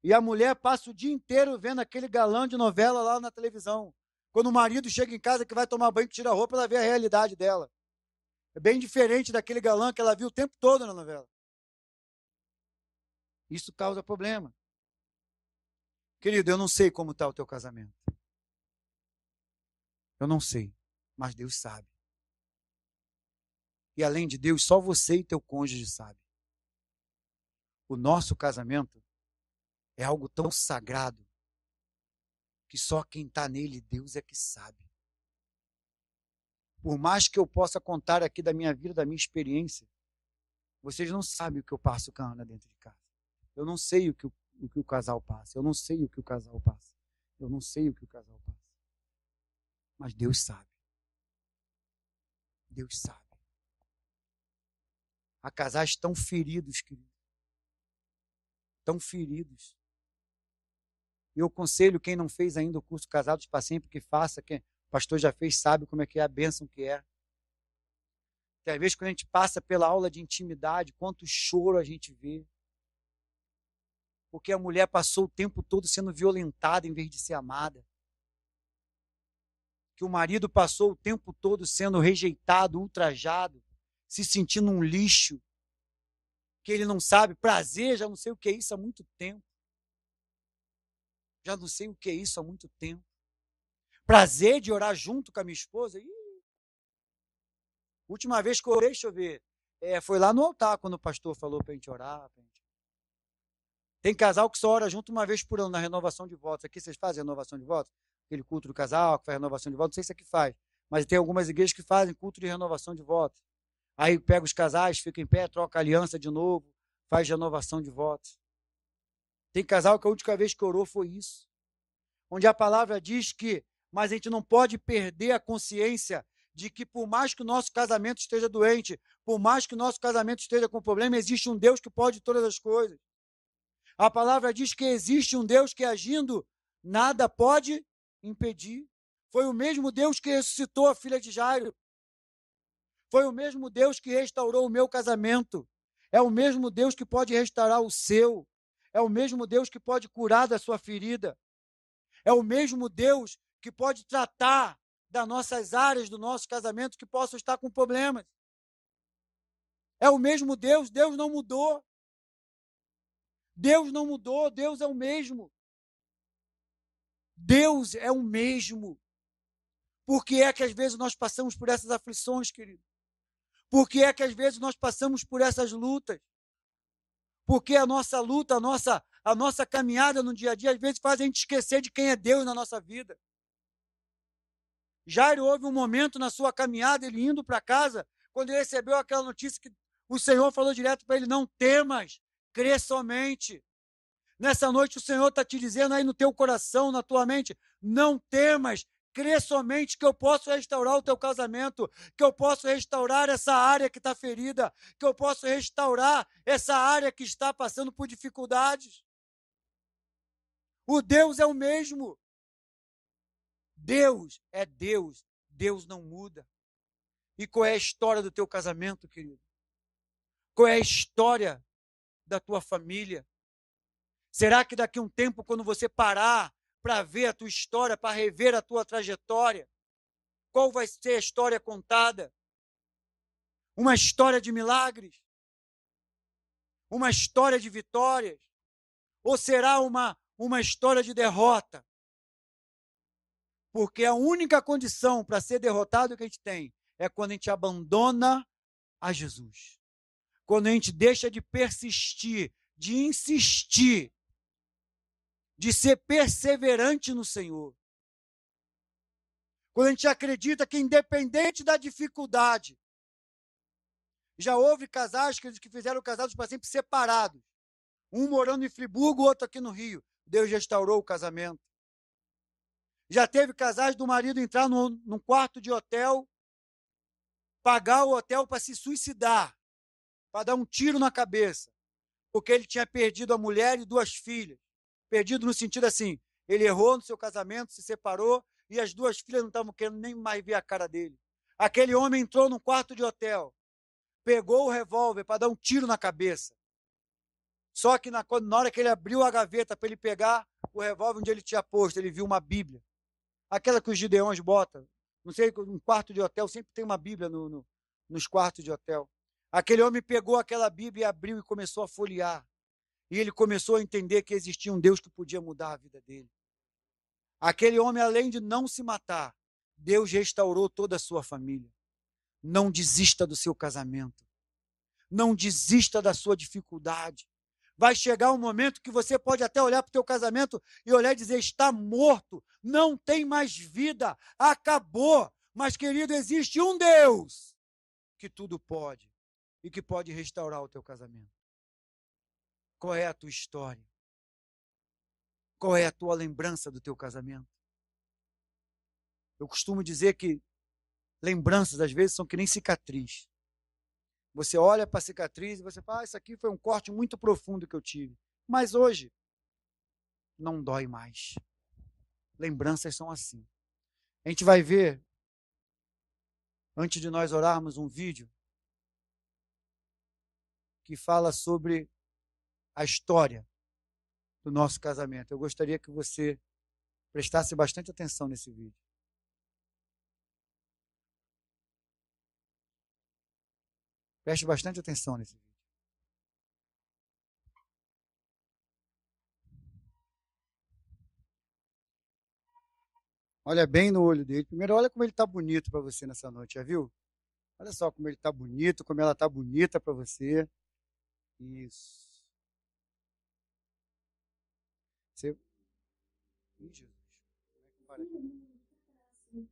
E a mulher passa o dia inteiro vendo aquele galã de novela lá na televisão. Quando o marido chega em casa que vai tomar banho, que tira a roupa, ela vê a realidade dela. É bem diferente daquele galã que ela viu o tempo todo na novela. Isso causa problema. Querido, eu não sei como está o teu casamento. Eu não sei, mas Deus sabe. E além de Deus, só você e teu cônjuge sabem. O nosso casamento é algo tão sagrado que só quem está nele, Deus é que sabe. Por mais que eu possa contar aqui da minha vida, da minha experiência, vocês não sabem o que eu passo com a Ana dentro de casa. Eu não sei o que o casal passa. Eu não sei o que o casal passa. Eu não sei o que o casal passa. Mas Deus sabe. Deus sabe. Há casais tão feridos, querido. Tão feridos. E eu aconselho quem não fez ainda o curso Casados para Sempre que faça. Quem o pastor já fez sabe como é que é a bênção que é. Às vezes quando a gente passa pela aula de intimidade, quanto choro a gente vê. Porque a mulher passou o tempo todo sendo violentada em vez de ser amada. Que o marido passou o tempo todo sendo rejeitado, ultrajado, se sentindo um lixo. Que ele não sabe, prazer, já não sei o que é isso há muito tempo. Já não sei o que é isso há muito tempo. Prazer de orar junto com a minha esposa. Última vez que eu orei, deixa eu ver, foi lá no altar, quando o pastor falou para a gente orar. Tem casal que só ora junto uma vez por ano, na renovação de votos. Aqui vocês fazem renovação de votos? Aquele culto do casal, que faz renovação de votos, não sei se aqui faz. Mas tem algumas igrejas que fazem culto de renovação de votos. Aí pega os casais, fica em pé, troca a aliança de novo, faz renovação de votos. Tem casal que a última vez que orou foi isso. Onde a palavra diz que, mas a gente não pode perder a consciência de que por mais que o nosso casamento esteja doente, por mais que o nosso casamento esteja com problema, existe um Deus que pode todas as coisas. A palavra diz que existe um Deus que agindo, nada pode impedir. Foi o mesmo Deus que ressuscitou a filha de Jairo. Foi o mesmo Deus que restaurou o meu casamento. É o mesmo Deus que pode restaurar o seu. É o mesmo Deus que pode curar da sua ferida. É o mesmo Deus que pode tratar das nossas áreas do nosso casamento que possam estar com problemas. É o mesmo Deus, Deus não mudou. Deus não mudou, Deus é o mesmo. Deus é o mesmo. Por que é que às vezes nós passamos por essas aflições, querido? Por que é que às vezes nós passamos por essas lutas? Porque a nossa luta, a nossa caminhada no dia a dia, às vezes faz a gente esquecer de quem é Deus na nossa vida. Jairo houve um momento na sua caminhada, ele indo para casa, quando ele recebeu aquela notícia que o Senhor falou direto para ele, não temas, crê somente. Nessa noite o Senhor está te dizendo aí no teu coração, na tua mente, não temas, crê somente que eu posso restaurar o teu casamento, que eu posso restaurar essa área que está ferida, que eu posso restaurar essa área que está passando por dificuldades. O Deus é o mesmo. Deus é Deus. Deus não muda. E qual é a história do teu casamento, querido? Qual é a história da tua família? Será que daqui a um tempo, quando você parar para ver a tua história, para rever a tua trajetória, qual vai ser a história contada? Uma história de milagres? Uma história de vitórias? Ou será uma história de derrota? Porque a única condição para ser derrotado que a gente tem é quando a gente abandona a Jesus. Quando a gente deixa de persistir, de insistir, de ser perseverante no Senhor. Quando a gente acredita que independente da dificuldade, já houve casais que fizeram casados para sempre separados. Um morando em Friburgo, o outro aqui no Rio. Deus restaurou o casamento. Já teve casais do marido entrar num quarto de hotel, pagar o hotel para se suicidar, para dar um tiro na cabeça, porque ele tinha perdido a mulher e 2 filhas. Perdido no sentido assim, ele errou no seu casamento, se separou, e as 2 filhas não estavam querendo nem mais ver a cara dele. Aquele homem entrou num quarto de hotel, pegou o revólver para dar um tiro na cabeça. Só que na hora que ele abriu a gaveta para ele pegar o revólver onde ele tinha posto, ele viu uma Bíblia. Aquela que os gideões botam. Não sei, um quarto de hotel sempre tem uma Bíblia nos quartos de hotel. Aquele homem pegou aquela Bíblia e abriu e começou a folhear. E ele começou a entender que existia um Deus que podia mudar a vida dele. Aquele homem, além de não se matar, Deus restaurou toda a sua família. Não desista do seu casamento. Não desista da sua dificuldade. Vai chegar um momento que você pode até olhar para o teu casamento e olhar e dizer, está morto, não tem mais vida, acabou. Mas, querido, existe um Deus que tudo pode e que pode restaurar o teu casamento. Qual é a tua história? Qual é a tua lembrança do teu casamento? Eu costumo dizer que lembranças, às vezes, são que nem cicatriz. Você olha para a cicatriz e você fala, isso aqui foi um corte muito profundo que eu tive. Mas hoje, não dói mais. Lembranças são assim. A gente vai ver, antes de nós orarmos, um vídeo que fala sobre a história do nosso casamento. Eu gostaria que você prestasse bastante atenção nesse vídeo. Preste bastante atenção nesse vídeo. Olha bem no olho dele. Primeiro, olha como ele está bonito para você nessa noite, já viu? Olha só como ele está bonito, como ela está bonita para você. Isso. Você... Ih, Jesus. Como é que para aqui?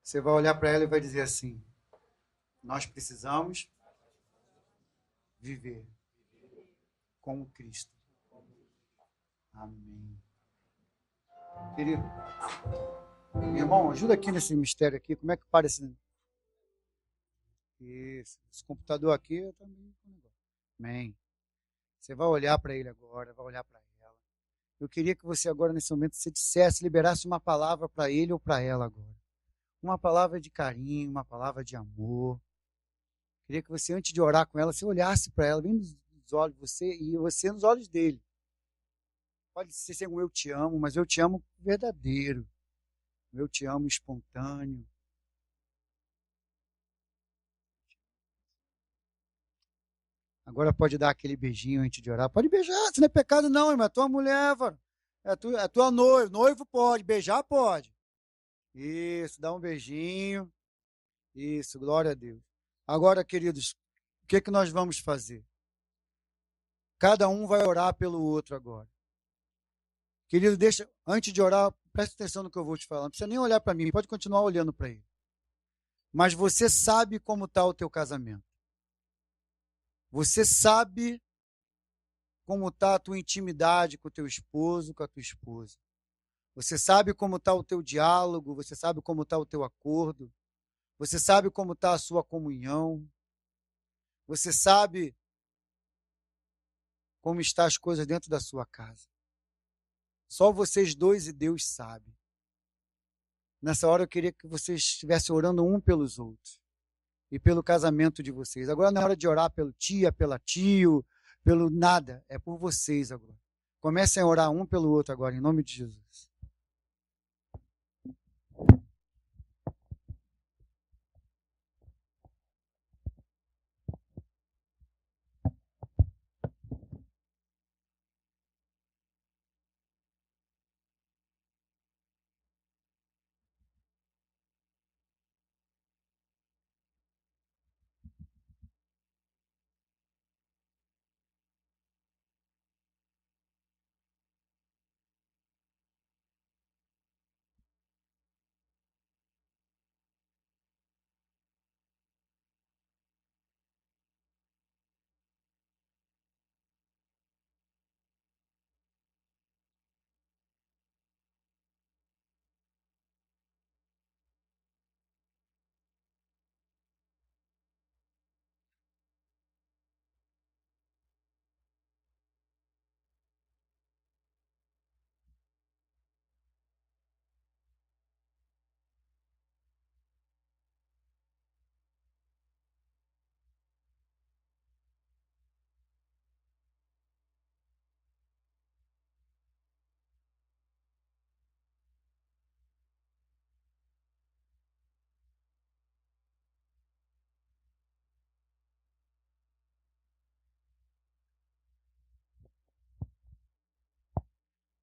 Você vai olhar para ela e vai dizer assim, nós precisamos viver com Cristo. Amém. Querido, irmão, ajuda aqui nesse mistério aqui. Como é que para esse... Isso. Esse computador aqui eu também... Amém. Você vai olhar para ele agora, vai olhar para ela. Eu queria que você agora, nesse momento, se dissesse, liberasse uma palavra para ele ou para ela agora. Uma palavra de carinho, uma palavra de amor. Queria que você, antes de orar com ela, você olhasse para ela, bem nos olhos de você e você nos olhos dele. Pode ser sem um eu te amo, mas eu te amo verdadeiro. Eu te amo espontâneo. Agora pode dar aquele beijinho antes de orar. Pode beijar, isso não é pecado não, irmão. É tua mulher, é tua noiva. Noivo pode, beijar pode. Isso, dá um beijinho. Isso, glória a Deus. Agora, queridos, o que é que nós vamos fazer? Cada um vai orar pelo outro agora. Querido, antes de orar, preste atenção no que eu vou te falar. Não precisa nem olhar para mim, pode continuar olhando para ele. Mas você sabe como está o teu casamento. Você sabe como está a tua intimidade com o teu esposo, com a tua esposa. Você sabe como está o teu diálogo, você sabe como está o teu acordo. Você sabe como está a sua comunhão. Você sabe como estão as coisas dentro da sua casa. Só vocês dois e Deus sabe. Nessa hora eu queria que vocês estivessem orando um pelos outros. E pelo casamento de vocês. Agora não é hora de orar pelo tia, pela tio, pelo nada. É por vocês agora. Comecem a orar um pelo outro agora, em nome de Jesus.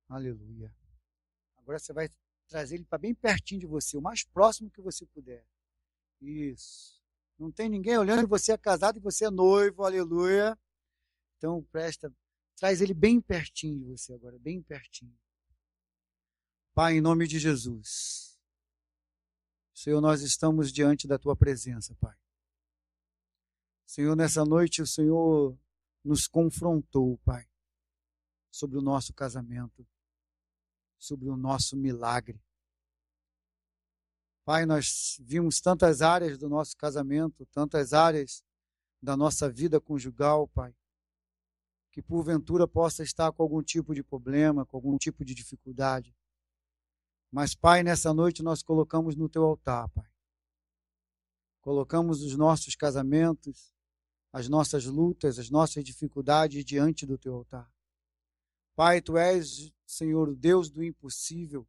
Aleluia. Agora você vai trazer ele para bem pertinho de você, o mais próximo que você puder. Isso. Não tem ninguém olhando, você é casado e você é noivo, aleluia. Então traz ele bem pertinho de você agora, bem pertinho. Pai, em nome de Jesus. Senhor, nós estamos diante da tua presença, Pai. Senhor, nessa noite o Senhor nos confrontou, Pai, sobre o nosso casamento, sobre o nosso milagre. Pai, nós vimos tantas áreas do nosso casamento, tantas áreas da nossa vida conjugal, Pai, que porventura possa estar com algum tipo de problema, com algum tipo de dificuldade. Mas, Pai, nessa noite nós colocamos no teu altar, Pai. Colocamos os nossos casamentos, as nossas lutas, as nossas dificuldades diante do teu altar. Pai, tu és, Senhor, o Deus do impossível.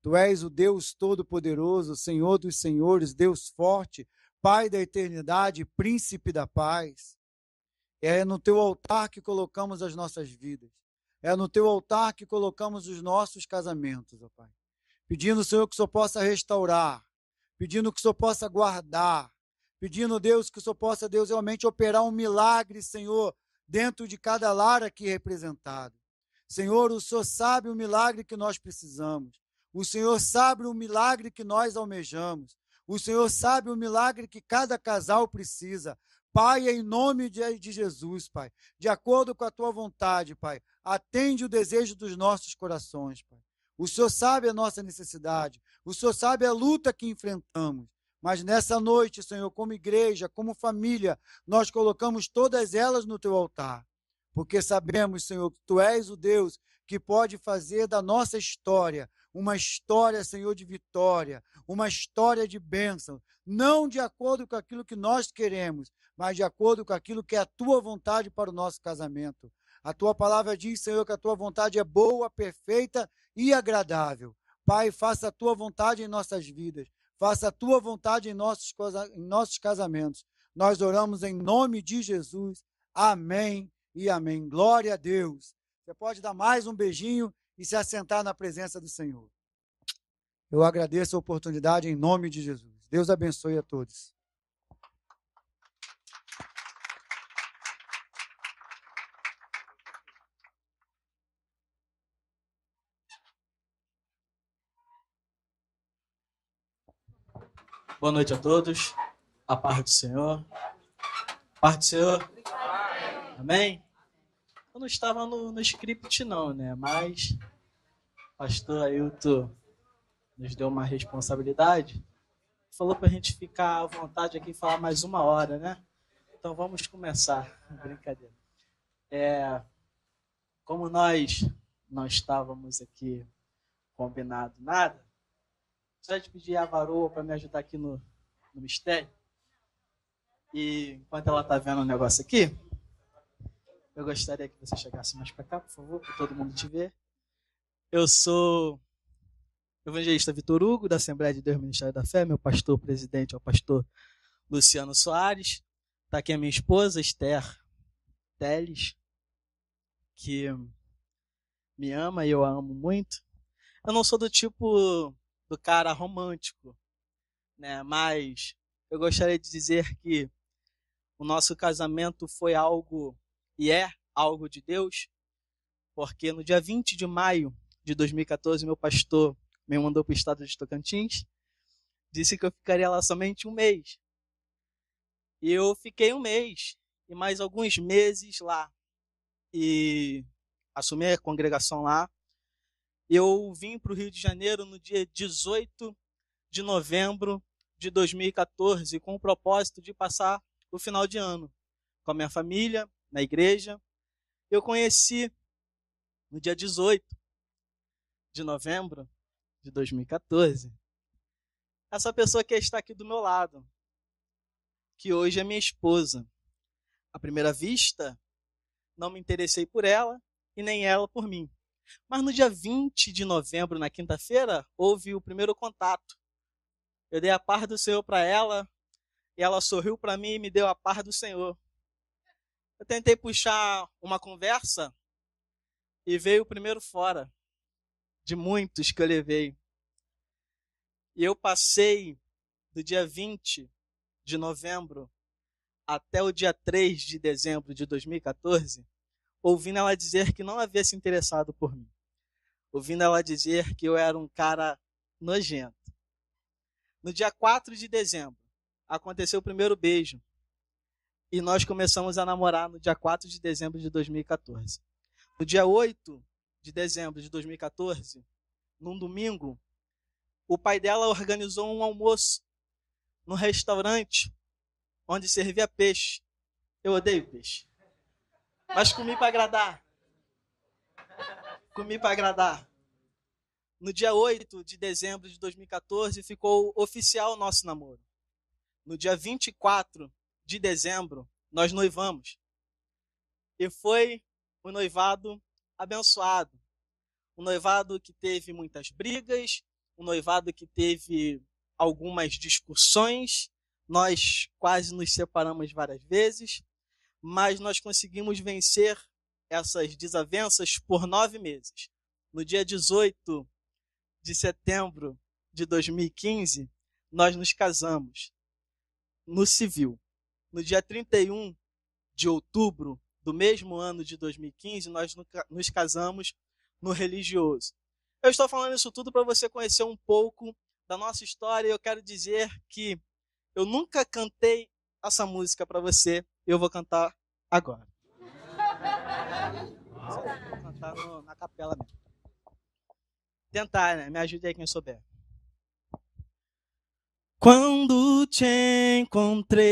Tu és o Deus todo-poderoso, Senhor dos senhores, Deus forte, Pai da eternidade, príncipe da paz. É no teu altar que colocamos as nossas vidas. É no teu altar que colocamos os nossos casamentos, ó Pai. Pedindo, Senhor, que o Senhor possa restaurar, pedindo que o Senhor possa guardar, pedindo, Deus, que o Senhor possa, Deus, realmente operar um milagre, Senhor, dentro de cada lar aqui representado. Senhor, o Senhor sabe o milagre que nós precisamos. O Senhor sabe o milagre que nós almejamos. O Senhor sabe o milagre que cada casal precisa. Pai, em nome de Jesus, Pai, de acordo com a tua vontade, Pai, atende o desejo dos nossos corações, Pai. O Senhor sabe a nossa necessidade. O Senhor sabe a luta que enfrentamos. Mas nessa noite, Senhor, como igreja, como família, nós colocamos todas elas no teu altar. porque sabemos, Senhor, que Tu és o Deus que pode fazer da nossa história uma história, Senhor, de vitória, uma história de bênção, não de acordo com aquilo que nós queremos, mas de acordo com aquilo que é a Tua vontade para o nosso casamento. A Tua palavra diz, Senhor, que a Tua vontade é boa, perfeita e agradável. Pai, faça a Tua vontade em nossas vidas, faça a Tua vontade em nossos casamentos. Nós oramos em nome de Jesus. Amém e amém. Glória a Deus. Você pode dar mais um beijinho e se assentar na presença do Senhor. Eu agradeço a oportunidade em nome de Jesus. Deus abençoe a todos. Boa noite a todos. A paz do Senhor. Paz do Senhor. Amém? Eu não estava no script não, né? Mas o pastor Ailton nos deu uma responsabilidade. Falou para a gente ficar à vontade aqui e falar mais 1 hora, né? Então vamos começar. Brincadeira. Como nós não estávamos aqui combinado nada, só de pedir a varoa para me ajudar aqui no mistério. E enquanto ela está vendo o negócio aqui, eu gostaria que você chegasse mais para cá, por favor, para todo mundo te ver. Eu sou o evangelista Vitor Hugo, da Assembleia de Deus Ministério da Fé. Meu pastor presidente é o pastor Luciano Soares. Está aqui a minha esposa, Esther Teles, que me ama e eu a amo muito. Eu não sou do tipo do cara romântico, né? Mas eu gostaria de dizer que o nosso casamento foi algo e é algo de Deus, porque no dia 20 de maio de 2014, meu pastor me mandou para o estado de Tocantins, disse que eu ficaria lá somente 1 mês. E eu fiquei 1 mês e mais alguns meses lá. E assumi a congregação lá. Eu vim para o Rio de Janeiro no dia 18 de novembro de 2014 com o propósito de passar o final de ano com a minha família, na igreja. Eu conheci no dia 18 de novembro de 2014 essa pessoa que está aqui do meu lado, que hoje é minha esposa. À primeira vista, não me interessei por ela e nem ela por mim. Mas no dia 20 de novembro, na quinta-feira, houve o primeiro contato. Eu dei a paz do Senhor para ela, e ela sorriu para mim e me deu a paz do Senhor. Eu tentei puxar uma conversa e veio o primeiro fora, de muitos que eu levei. E eu passei do dia 20 de novembro até o dia 3 de dezembro de 2014, ouvindo ela dizer que não havia se interessado por mim. Ouvindo ela dizer que eu era um cara nojento. No dia 4 de dezembro, aconteceu o primeiro beijo. E nós começamos a namorar no dia 4 de dezembro de 2014. No dia 8 de dezembro de 2014, num domingo, o pai dela organizou um almoço no restaurante onde servia peixe. Eu odeio peixe. Mas comi para agradar. Comi para agradar. No dia 8 de dezembro de 2014, ficou oficial o nosso namoro. No dia 24 de dezembro, nós noivamos. E foi um noivado abençoado. Um noivado que teve muitas brigas, um noivado que teve algumas discussões. Nós quase nos separamos várias vezes, mas nós conseguimos vencer essas desavenças por 9 meses. No dia 18 de setembro de 2015, nós nos casamos no civil. No dia 31 de outubro do mesmo ano de 2015, nós nos casamos no religioso. Eu estou falando isso tudo para você conhecer um pouco da nossa história. Eu quero dizer que eu nunca cantei essa música para você, eu vou cantar agora. Vou cantar na capela mesmo. Tentar, né? Me ajude aí quem souber. Quando te encontrei,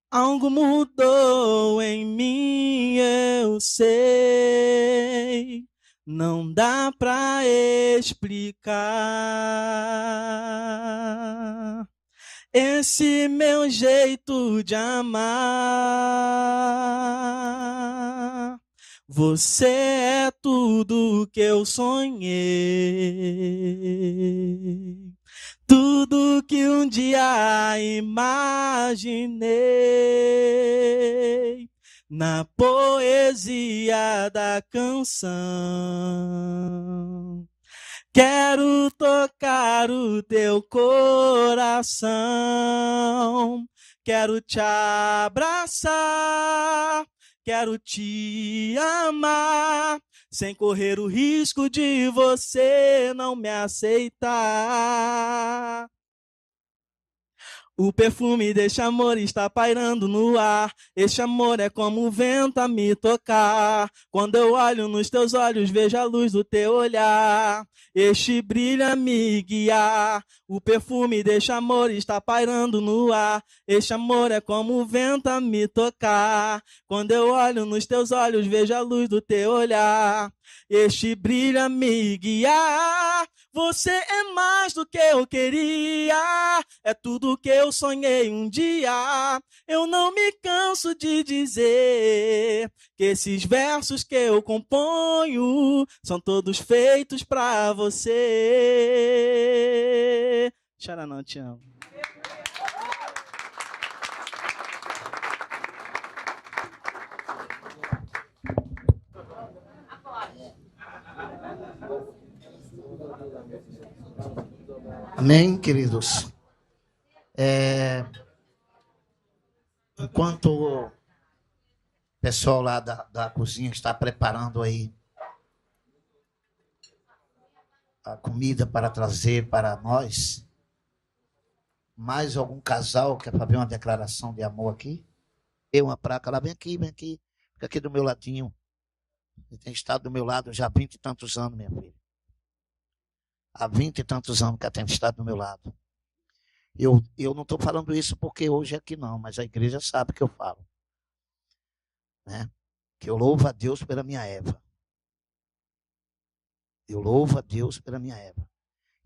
Algo mudou em mim, eu sei. Não dá pra explicar esse meu jeito de amar. Você é tudo que eu sonhei. Tudo que um dia imaginei na poesia da canção. Quero tocar o teu coração, quero te abraçar, quero te amar, sem correr o risco de você não me aceitar. O perfume deste amor está pairando no ar. Este amor é como um vento a me tocar. Quando eu olho nos teus olhos, vejo a luz do teu olhar. Este brilho a me guiar. O perfume deste amor está pairando no ar. Este amor é como um vento a me tocar. Quando eu olho nos teus olhos, vejo a luz do teu olhar. Este brilho a me guiar. Você é mais do que eu queria, é tudo que eu sonhei um dia. Eu não me canso de dizer que esses versos que eu componho são todos feitos pra você. Chora não, te amo. Amém, queridos? Enquanto o pessoal lá da cozinha está preparando aí a comida para trazer para nós, mais algum casal quer fazer uma declaração de amor aqui? Uma praca lá, vem aqui, fica aqui do meu ladinho. Você tem estado do meu lado já há 20 e tantos anos, minha filha. Há 20 e tantos anos que ela tem estado do meu lado. Eu não estou falando isso porque hoje é aqui não, mas a igreja sabe que eu falo. Né? Que eu louvo a Deus pela minha Eva. Eu louvo a Deus pela minha Eva.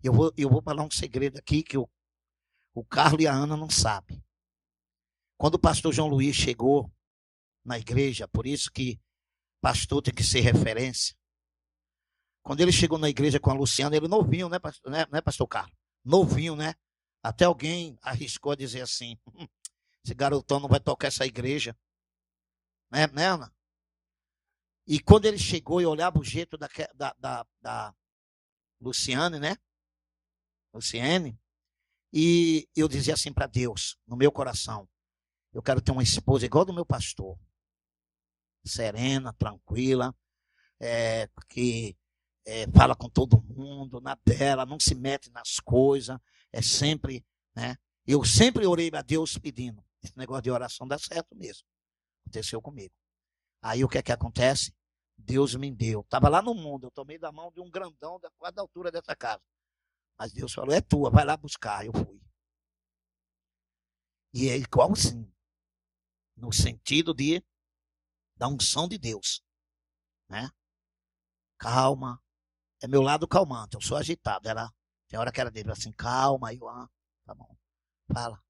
Eu vou falar um segredo aqui que o Carlos e a Ana não sabem. Quando o pastor João Luís chegou na igreja, por isso que pastor tem que ser referência. Quando ele chegou na igreja com a Luciana, ele novinho, né, pastor Carlos? Novinho, né? Até alguém arriscou a dizer assim, esse garotão não vai tocar essa igreja. Né, Ana? E quando ele chegou e olhava o jeito da Luciane, né? Luciane. E eu dizia assim para Deus, no meu coração, eu quero ter uma esposa igual do meu pastor. Serena, tranquila, que fala com todo mundo, na dela, não se mete nas coisas, sempre, né? Eu sempre orei a Deus pedindo, esse negócio de oração dá certo mesmo. Aconteceu comigo. Aí o que é que acontece? Deus me deu. Estava lá no mundo, eu tomei da mão de um grandão quase da altura dessa casa. Mas Deus falou, é tua, vai lá buscar. Eu fui. E é igualzinho, no sentido da unção de Deus, né? Calma, é meu lado calmante, eu sou agitado. Tem hora que era dele assim, calma, aí tá bom, fala.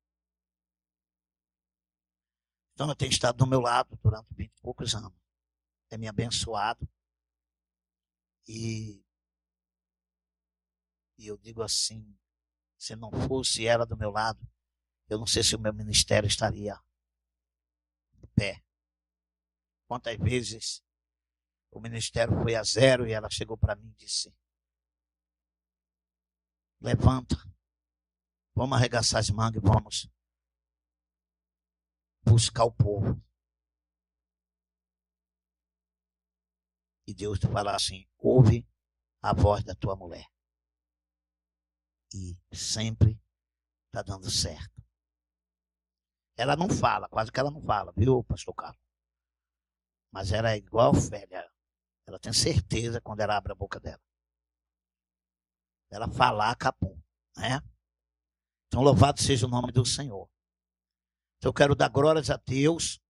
Então eu tenho estado do meu lado durante 20 e poucos anos. Tem me abençoado. E eu digo assim, se não fosse ela do meu lado, eu não sei se o meu ministério estaria de pé. Quantas vezes o ministério foi a zero e ela chegou para mim e disse, levanta, vamos arregaçar as mangas e vamos buscar o povo. E Deus te fala assim, ouve a voz da tua mulher. E sempre está dando certo. Ela não fala, quase que ela não fala, viu, pastor Carlos? Mas ela é igual velha. Ela tem certeza quando ela abre a boca dela. Ela falar, acabou, né? Então louvado seja o nome do Senhor. Eu quero dar glórias a Deus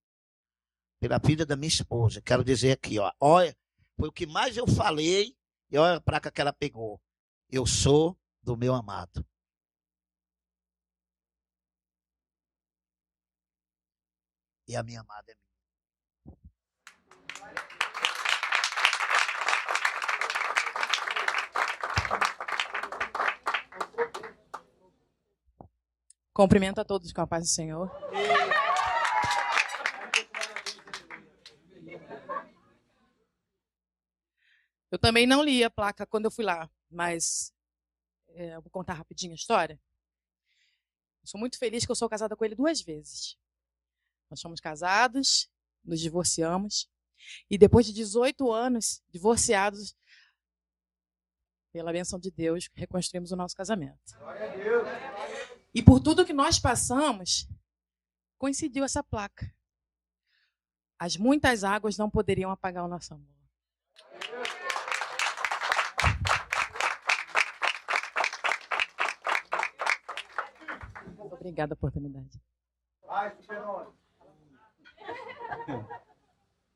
pela vida da minha esposa. Quero dizer aqui, ó, olha, foi o que mais eu falei, e olha a placa que ela pegou. Eu sou do meu amado. E a minha amada é minha. Cumprimento a todos com a paz do Senhor. Eu também não li a placa quando eu fui lá, mas eu vou contar rapidinho a história. Eu sou muito feliz que eu sou casada com ele 2 vezes. Nós somos casados, nos divorciamos, e depois de 18 anos divorciados, pela bênção de Deus, reconstruímos o nosso casamento. Glória a Deus. E por tudo que nós passamos, coincidiu essa placa. As muitas águas não poderiam apagar o nosso amor. Muito obrigada pela oportunidade. Vai, Super-Homem.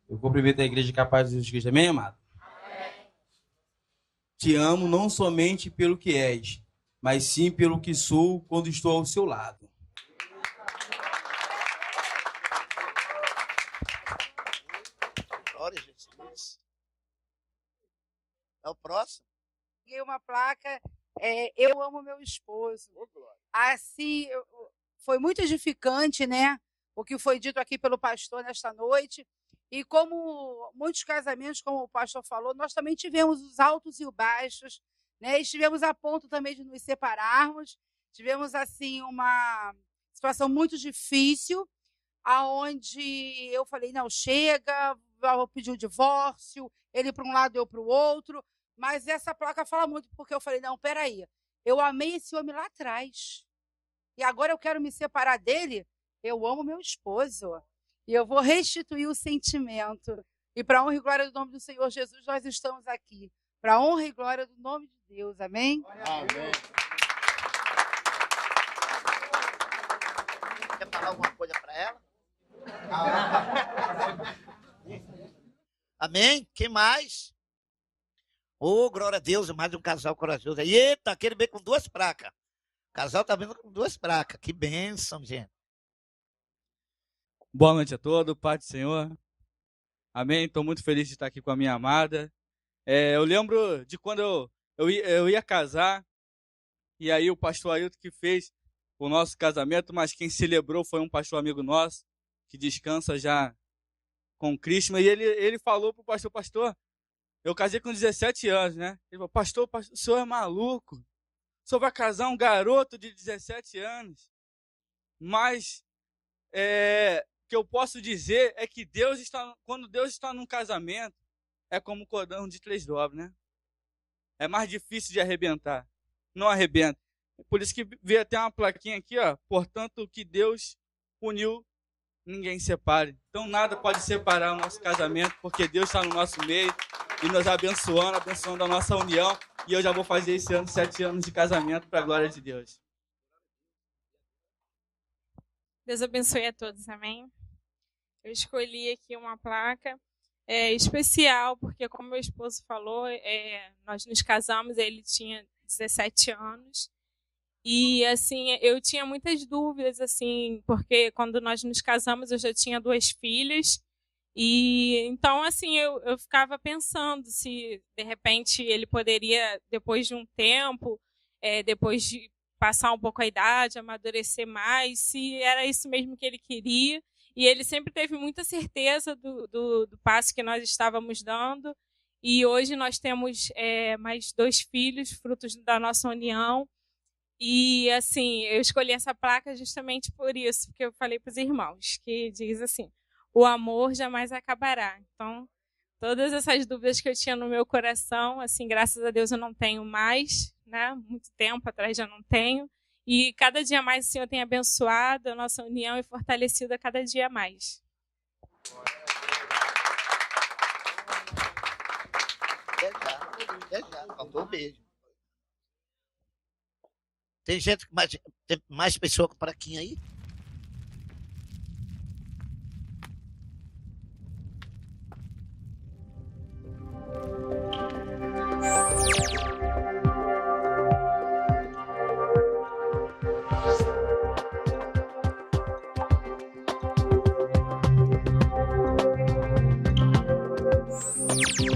Eu cumprimento a igreja capaz de Jesus Cristo, amém, amado? Te amo não somente pelo que és, mas sim pelo que sou quando estou ao seu lado. Glória a Jesus. É o próximo. Peguei uma placa, eu amo meu esposo. Assim, foi muito edificante, né? O que foi dito aqui pelo pastor nesta noite. E como muitos casamentos, como o pastor falou, nós também tivemos os altos e os baixos, né? Estivemos a ponto também de nos separarmos. Tivemos, assim, uma situação muito difícil, aonde eu falei, não, chega, vou pedir o divórcio, ele para um lado, eu para o outro. Mas essa placa fala muito, porque eu falei, não, peraí, eu amei esse homem lá atrás. E agora eu quero me separar dele? Eu amo meu esposo. E eu vou restituir o sentimento. E para a honra e glória do nome do Senhor Jesus, nós estamos aqui. Para a honra e glória do nome de Deus. Amém? Amém. Quer falar alguma coisa para ela? Amém? Quem mais? Oh, glória a Deus, mais um casal corajoso. Eita, aquele veio com 2 placas. O casal tá vindo com 2 placas. Que bênção, gente. Boa noite a todos, paz do Senhor. Amém. Estou muito feliz de estar aqui com a minha amada. Eu lembro de quando eu ia casar, e aí o pastor Ailton que fez o nosso casamento, mas quem celebrou foi um pastor amigo nosso, que descansa já com Cristo. E ele falou para o pastor, eu casei com 17 anos, né? Ele falou, pastor, o senhor é maluco? O senhor vai casar um garoto de 17 anos? Mas o que eu posso dizer é que quando Deus está num casamento, é como um cordão de 3 dobras, né? É mais difícil de arrebentar. Não arrebenta. Por isso que veio até uma plaquinha aqui, ó. Portanto, o que Deus uniu, ninguém separe. Então, nada pode separar o nosso casamento, porque Deus está no nosso meio e nos abençoando a nossa união. E eu já vou fazer esse ano 7 anos de casamento para a glória de Deus. Deus abençoe a todos, amém? Eu escolhi aqui uma placa especial, porque como meu esposo falou, nós nos casamos, ele tinha 17 anos, e assim, eu tinha muitas dúvidas, assim, porque quando nós nos casamos eu já tinha 2 filhas, e então assim, eu ficava pensando se de repente ele poderia, depois de um tempo, depois de passar um pouco a idade, amadurecer mais, se era isso mesmo que ele queria. E ele sempre teve muita certeza do passo que nós estávamos dando. E hoje nós temos mais 2 filhos, frutos da nossa união. E, assim, eu escolhi essa placa justamente por isso, porque eu falei para os irmãos, que diz assim, o amor jamais acabará. Então, todas essas dúvidas que eu tinha no meu coração, assim, graças a Deus eu não tenho mais, né? Muito tempo atrás já não tenho. E cada dia mais o Senhor tem abençoado a nossa união e fortalecido a cada dia mais. Já, faltou um beijo. Tem mais pessoa com plaquinha aí? Tchau.